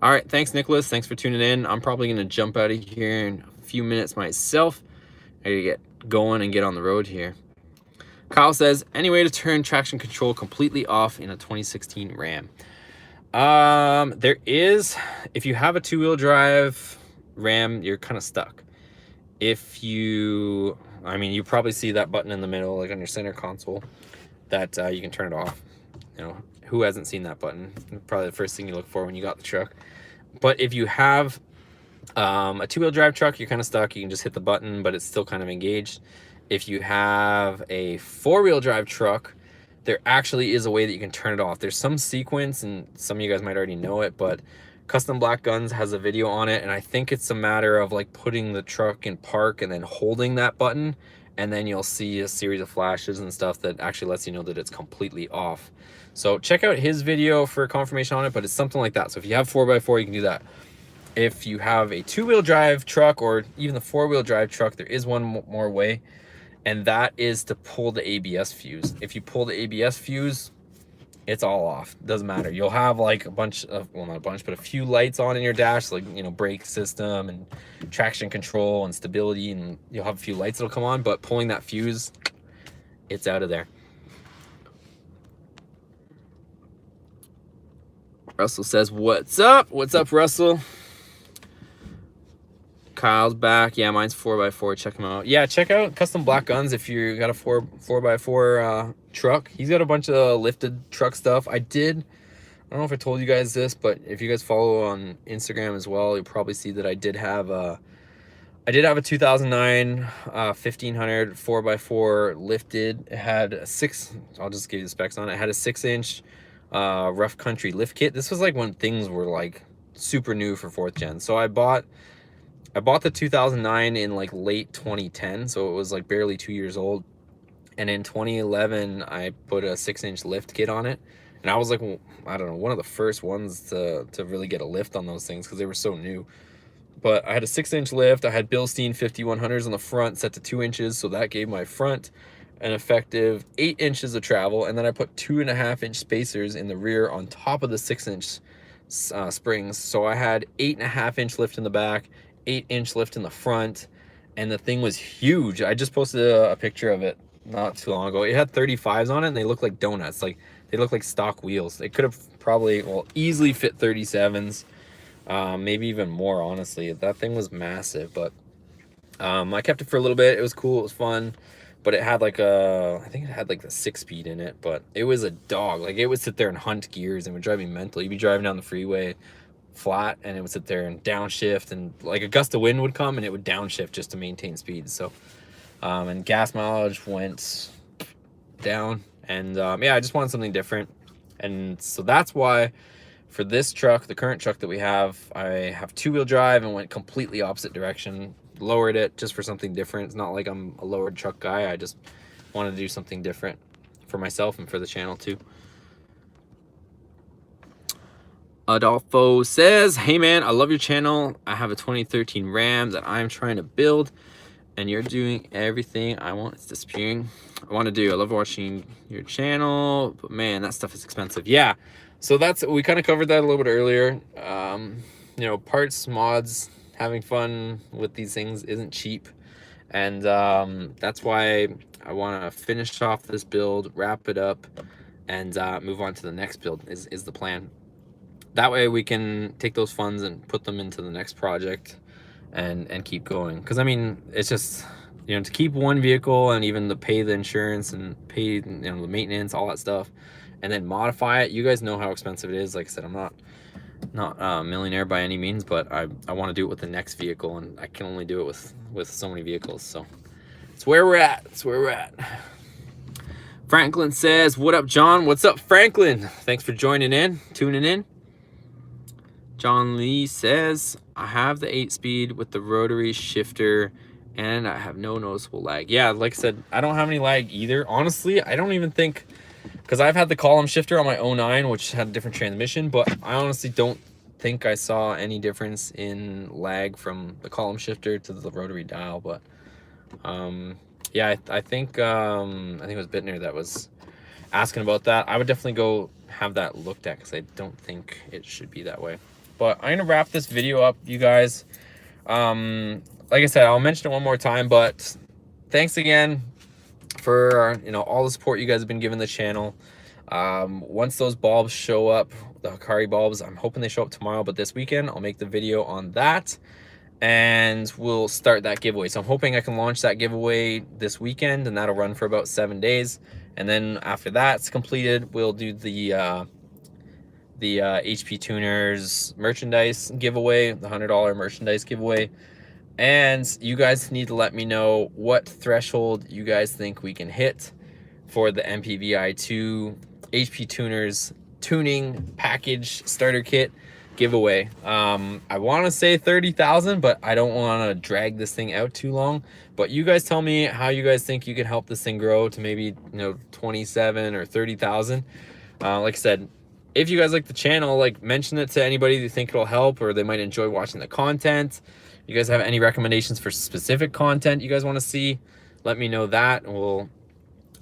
All right, thanks Nicholas, thanks for tuning in. I'm probably gonna jump out of here in a few minutes myself. I gotta get going and get on the road here. Kyle says, any way to turn traction control completely off in a 2016 Ram? There is. If you have a 2-wheel drive Ram, you're kind of stuck. If you, I mean, you probably see that button in the middle, like on your center console, that you can turn it off. You know, who hasn't seen that button? Probably the first thing you look for when you got the truck. But if you have a 2-wheel drive truck, you're kind of stuck. You can just hit the button, but it's still kind of engaged. If you have a 4-wheel drive truck, there actually is a way that you can turn it off. There's some sequence, and some of you guys might already know it, but Custom Black Guns has a video on it, and I think it's a matter of like putting the truck in park and then holding that button, and then you'll see a series of flashes and stuff that actually lets you know that it's completely off. So check out his video for confirmation on it, but it's something like that. So if you have 4x4, you can do that. If you have a 2-wheel drive truck or even the 4-wheel drive truck, there is one more way, and that is to pull the ABS fuse. If you pull the ABS fuse, it's all off. Doesn't matter. You'll have like a bunch of, well, not a bunch, but a few lights on in your dash, like, you know, brake system and traction control and stability, and you'll have a few lights that'll come on, but pulling that fuse, it's out of there. Russell says, what's up? What's up, Russell? Kyle's back. Yeah, mine's 4x4. Check him out. Yeah, check out Custom Black Guns if you got a 4x4 truck. He's got a bunch of lifted truck stuff. I don't know if I told you guys this, but if you guys follow on Instagram as well, you'll probably see that I did have a 2009 1500 4x4 lifted. It had a I'll just give you the specs on it. It had a 6-inch rough country lift kit. This was like when things were like super new for 4th gen. So I bought the 2009 in like late 2010, so it was like barely 2 years old. And in 2011, I put a 6-inch lift kit on it. And I was like, I don't know, one of the first ones to really get a lift on those things because they were so new. But I had a 6-inch lift. I had Bilstein 5100s on the front set to 2 inches, so that gave my front an effective 8 inches of travel. And then I put 2.5-inch spacers in the rear on top of the 6-inch springs. So I had 8.5-inch lift in the back, 8-inch lift in the front, and the thing was huge. I just posted a picture of it not too long ago. It had 35s on it, and they look like donuts. Like, they look like stock wheels. It could have probably, well, easily fit 37s, maybe even more, honestly. That thing was massive. But I kept it for a little bit. It was cool. It was fun. But it had like I think it had like the 6-speed in it, but it was a dog. Like, it would sit there and hunt gears and would drive me mental. You'd be driving down the freeway flat, and it would sit there and downshift, and like a gust of wind would come and it would downshift just to maintain speed. So and gas mileage went down, and yeah, I just wanted something different. And so that's why for this truck, the current truck that we have, I have 2-wheel drive and went completely opposite direction. lowered it just for something different. It's not like I'm a lowered truck guy. I just wanted to do something different for myself and for the channel too. Adolfo says, hey man, I love your channel. I have a 2013 Ram that I'm trying to build, and you're doing everything I want. It's disappearing. I want to do. I love watching your channel, but man, that stuff is expensive. Yeah, so we kind of covered that a little bit earlier. You know, parts, mods, having fun with these things isn't cheap, and that's why I want to finish off this build, wrap it up, and move on to the next build is the plan. That way we can take those funds and put them into the next project and keep going. Because I mean, it's just, you know, to keep one vehicle and even to pay the insurance and pay, you know, the maintenance, all that stuff, and then modify it. You guys know how expensive it is. Like I said, I'm not a millionaire by any means, but I want to do it with the next vehicle, and I can only do it with so many vehicles. So it's where we're at. It's where we're at. Franklin says, what up, John? What's up, Franklin? Thanks for joining in, tuning in. John Lee says, I have the 8-speed with the rotary shifter and I have no noticeable lag. Yeah, like I said, I don't have any lag either. Honestly, I don't even think, because I've had the column shifter on my 09, which had a different transmission, but I honestly don't think I saw any difference in lag from the column shifter to the rotary dial. But yeah, I think it was Bittner that was asking about that. I would definitely go have that looked at, because I don't think it should be that way. But I'm gonna wrap this video up, you guys. Like I said, I'll mention it one more time, but thanks again for, you know, all the support you guys have been giving the channel. Once those bulbs show up, the Hikari bulbs, I'm hoping they show up tomorrow, but this weekend I'll make the video on that and we'll start that giveaway. So I'm hoping I can launch that giveaway this weekend, and that'll run for about 7 days. And then after that's completed, we'll do the HP Tuners merchandise giveaway, the $100 merchandise giveaway. And you guys need to let me know what threshold you guys think we can hit for the MPVI2 HP Tuners tuning package starter kit giveaway. I want to say 30,000, but I don't want to drag this thing out too long. But you guys tell me how you guys think you can help this thing grow to maybe, you know, 27 or 30,000. Like I said, if you guys like the channel, like, mention it to anybody you think it'll help or they might enjoy watching the content. You guys have any recommendations for specific content you guys want to see, let me know that, and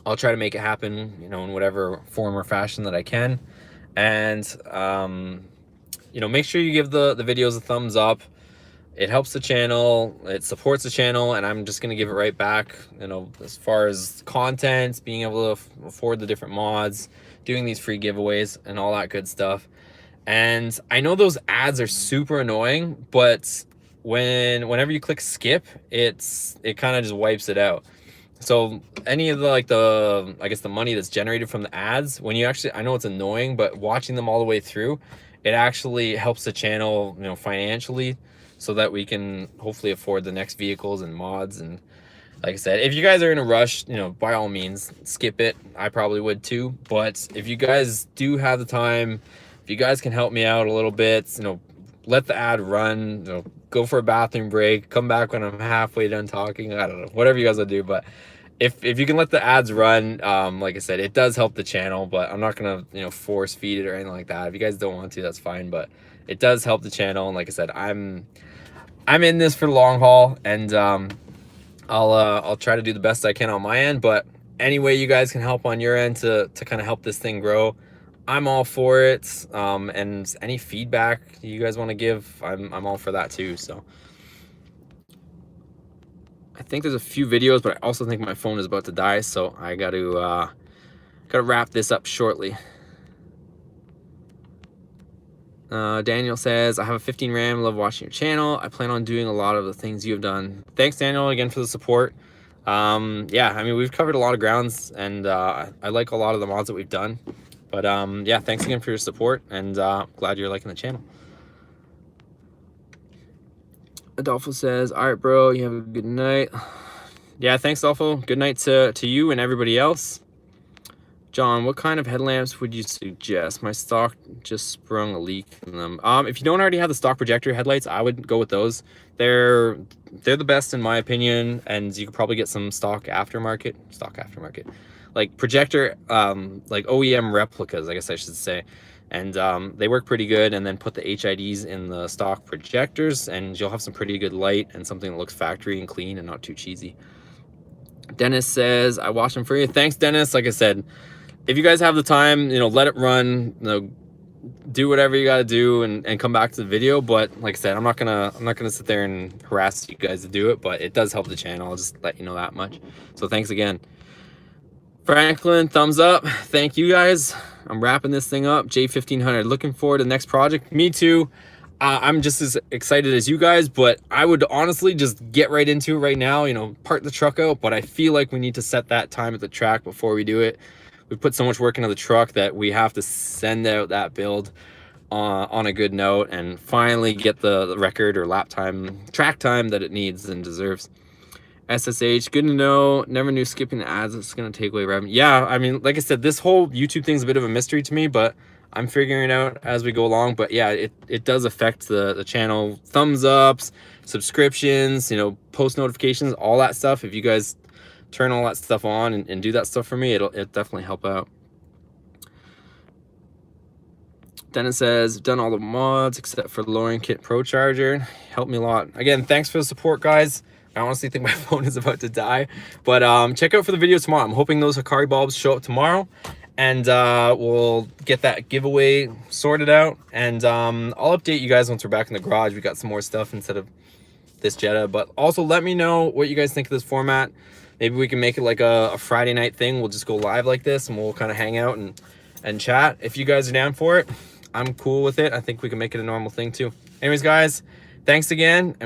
I'll try to make it happen, you know, in whatever form or fashion that I can. And you know, make sure you give the videos a thumbs up. It helps the channel, it supports the channel, and I'm just gonna give it right back, you know, as far as content, being able to afford the different mods, doing these free giveaways and all that good stuff. And I know those ads are super annoying, but whenever you click skip, it kind of just wipes it out. So any of the I guess the money that's generated from the ads, when you actually, I know it's annoying, but watching them all the way through, it actually helps the channel, you know, financially, so that we can hopefully afford the next vehicles and mods. And like I said, if you guys are in a rush, you know, by all means, skip it. I probably would too. But if you guys do have the time, if you guys can help me out a little bit, you know, let the ad run, you know, go for a bathroom break, come back when I'm halfway done talking. I don't know, whatever you guys will do. But if you can let the ads run, like I said, it does help the channel, but I'm not going to, you know, force feed it or anything like that. If you guys don't want to, that's fine. But it does help the channel. And like I said, I'm in this for the long haul, and I'll try to do the best I can on my end, but any way you guys can help on your end to kind of help this thing grow, I'm all for it. And any feedback you guys want to give, I'm all for that too. So I think there's a few videos, but I also think my phone is about to die, so I gotta wrap this up shortly. Daniel says, I have a 15 Ram, love watching your channel. I plan on doing a lot of the things you have done. Thanks, Daniel, again for the support. Yeah, I mean, we've covered a lot of grounds, and I like a lot of the mods that we've done. But yeah, thanks again for your support, and glad you're liking the channel. Adolfo says, all right, bro, you have a good night. Yeah, thanks, Adolfo. Good night to you and everybody else. John, what kind of headlamps would you suggest? My stock just sprung a leak in them. If you don't already have the stock projector headlights, I would go with those. They're the best in my opinion, and you could probably get some stock aftermarket, like projector, like OEM replicas, I guess I should say. And they work pretty good. And then put the HIDs in the stock projectors, and you'll have some pretty good light and something that looks factory and clean and not too cheesy. Dennis says, I watched them for you. Thanks, Dennis. Like I said, if you guys have the time, you know, let it run, you know, do whatever you got to do and come back to the video. But like I said, I'm not gonna sit there and harass you guys to do it, but it does help the channel. I'll just let you know that much. So thanks again. Franklin, thumbs up. Thank you guys. I'm wrapping this thing up. J1500, looking forward to the next project. Me too. I'm just as excited as you guys, but I would honestly just get right into it right now, you know, park the truck out. But I feel like we need to set that time at the track before we do it. We put so much work into the truck that we have to send out that build on a good note and finally get the record or lap time, track time that it needs and deserves. SSH, good to know. Never knew skipping the ads is going to take away revenue. Yeah, I mean, like I said, this whole YouTube thing's a bit of a mystery to me, but I'm figuring it out as we go along. But yeah, it does affect the channel. Thumbs ups, subscriptions, you know, post notifications, all that stuff. If you guys turn all that stuff on and do that stuff for me, it'll definitely help out. Dennis says, done all the mods except for the lowering kit pro charger. Helped me a lot. Again, thanks for the support, guys. I honestly think my phone is about to die, but check out for the video tomorrow. I'm hoping those Hikari bulbs show up tomorrow, and we'll get that giveaway sorted out, and I'll update you guys once we're back in the garage. We got some more stuff instead of this Jetta, but also let me know what you guys think of this format. Maybe we can make it like a Friday night thing. We'll just go live like this, and we'll kind of hang out and chat. If you guys are down for it, I'm cool with it. I think we can make it a normal thing too. Anyways, guys, thanks again. And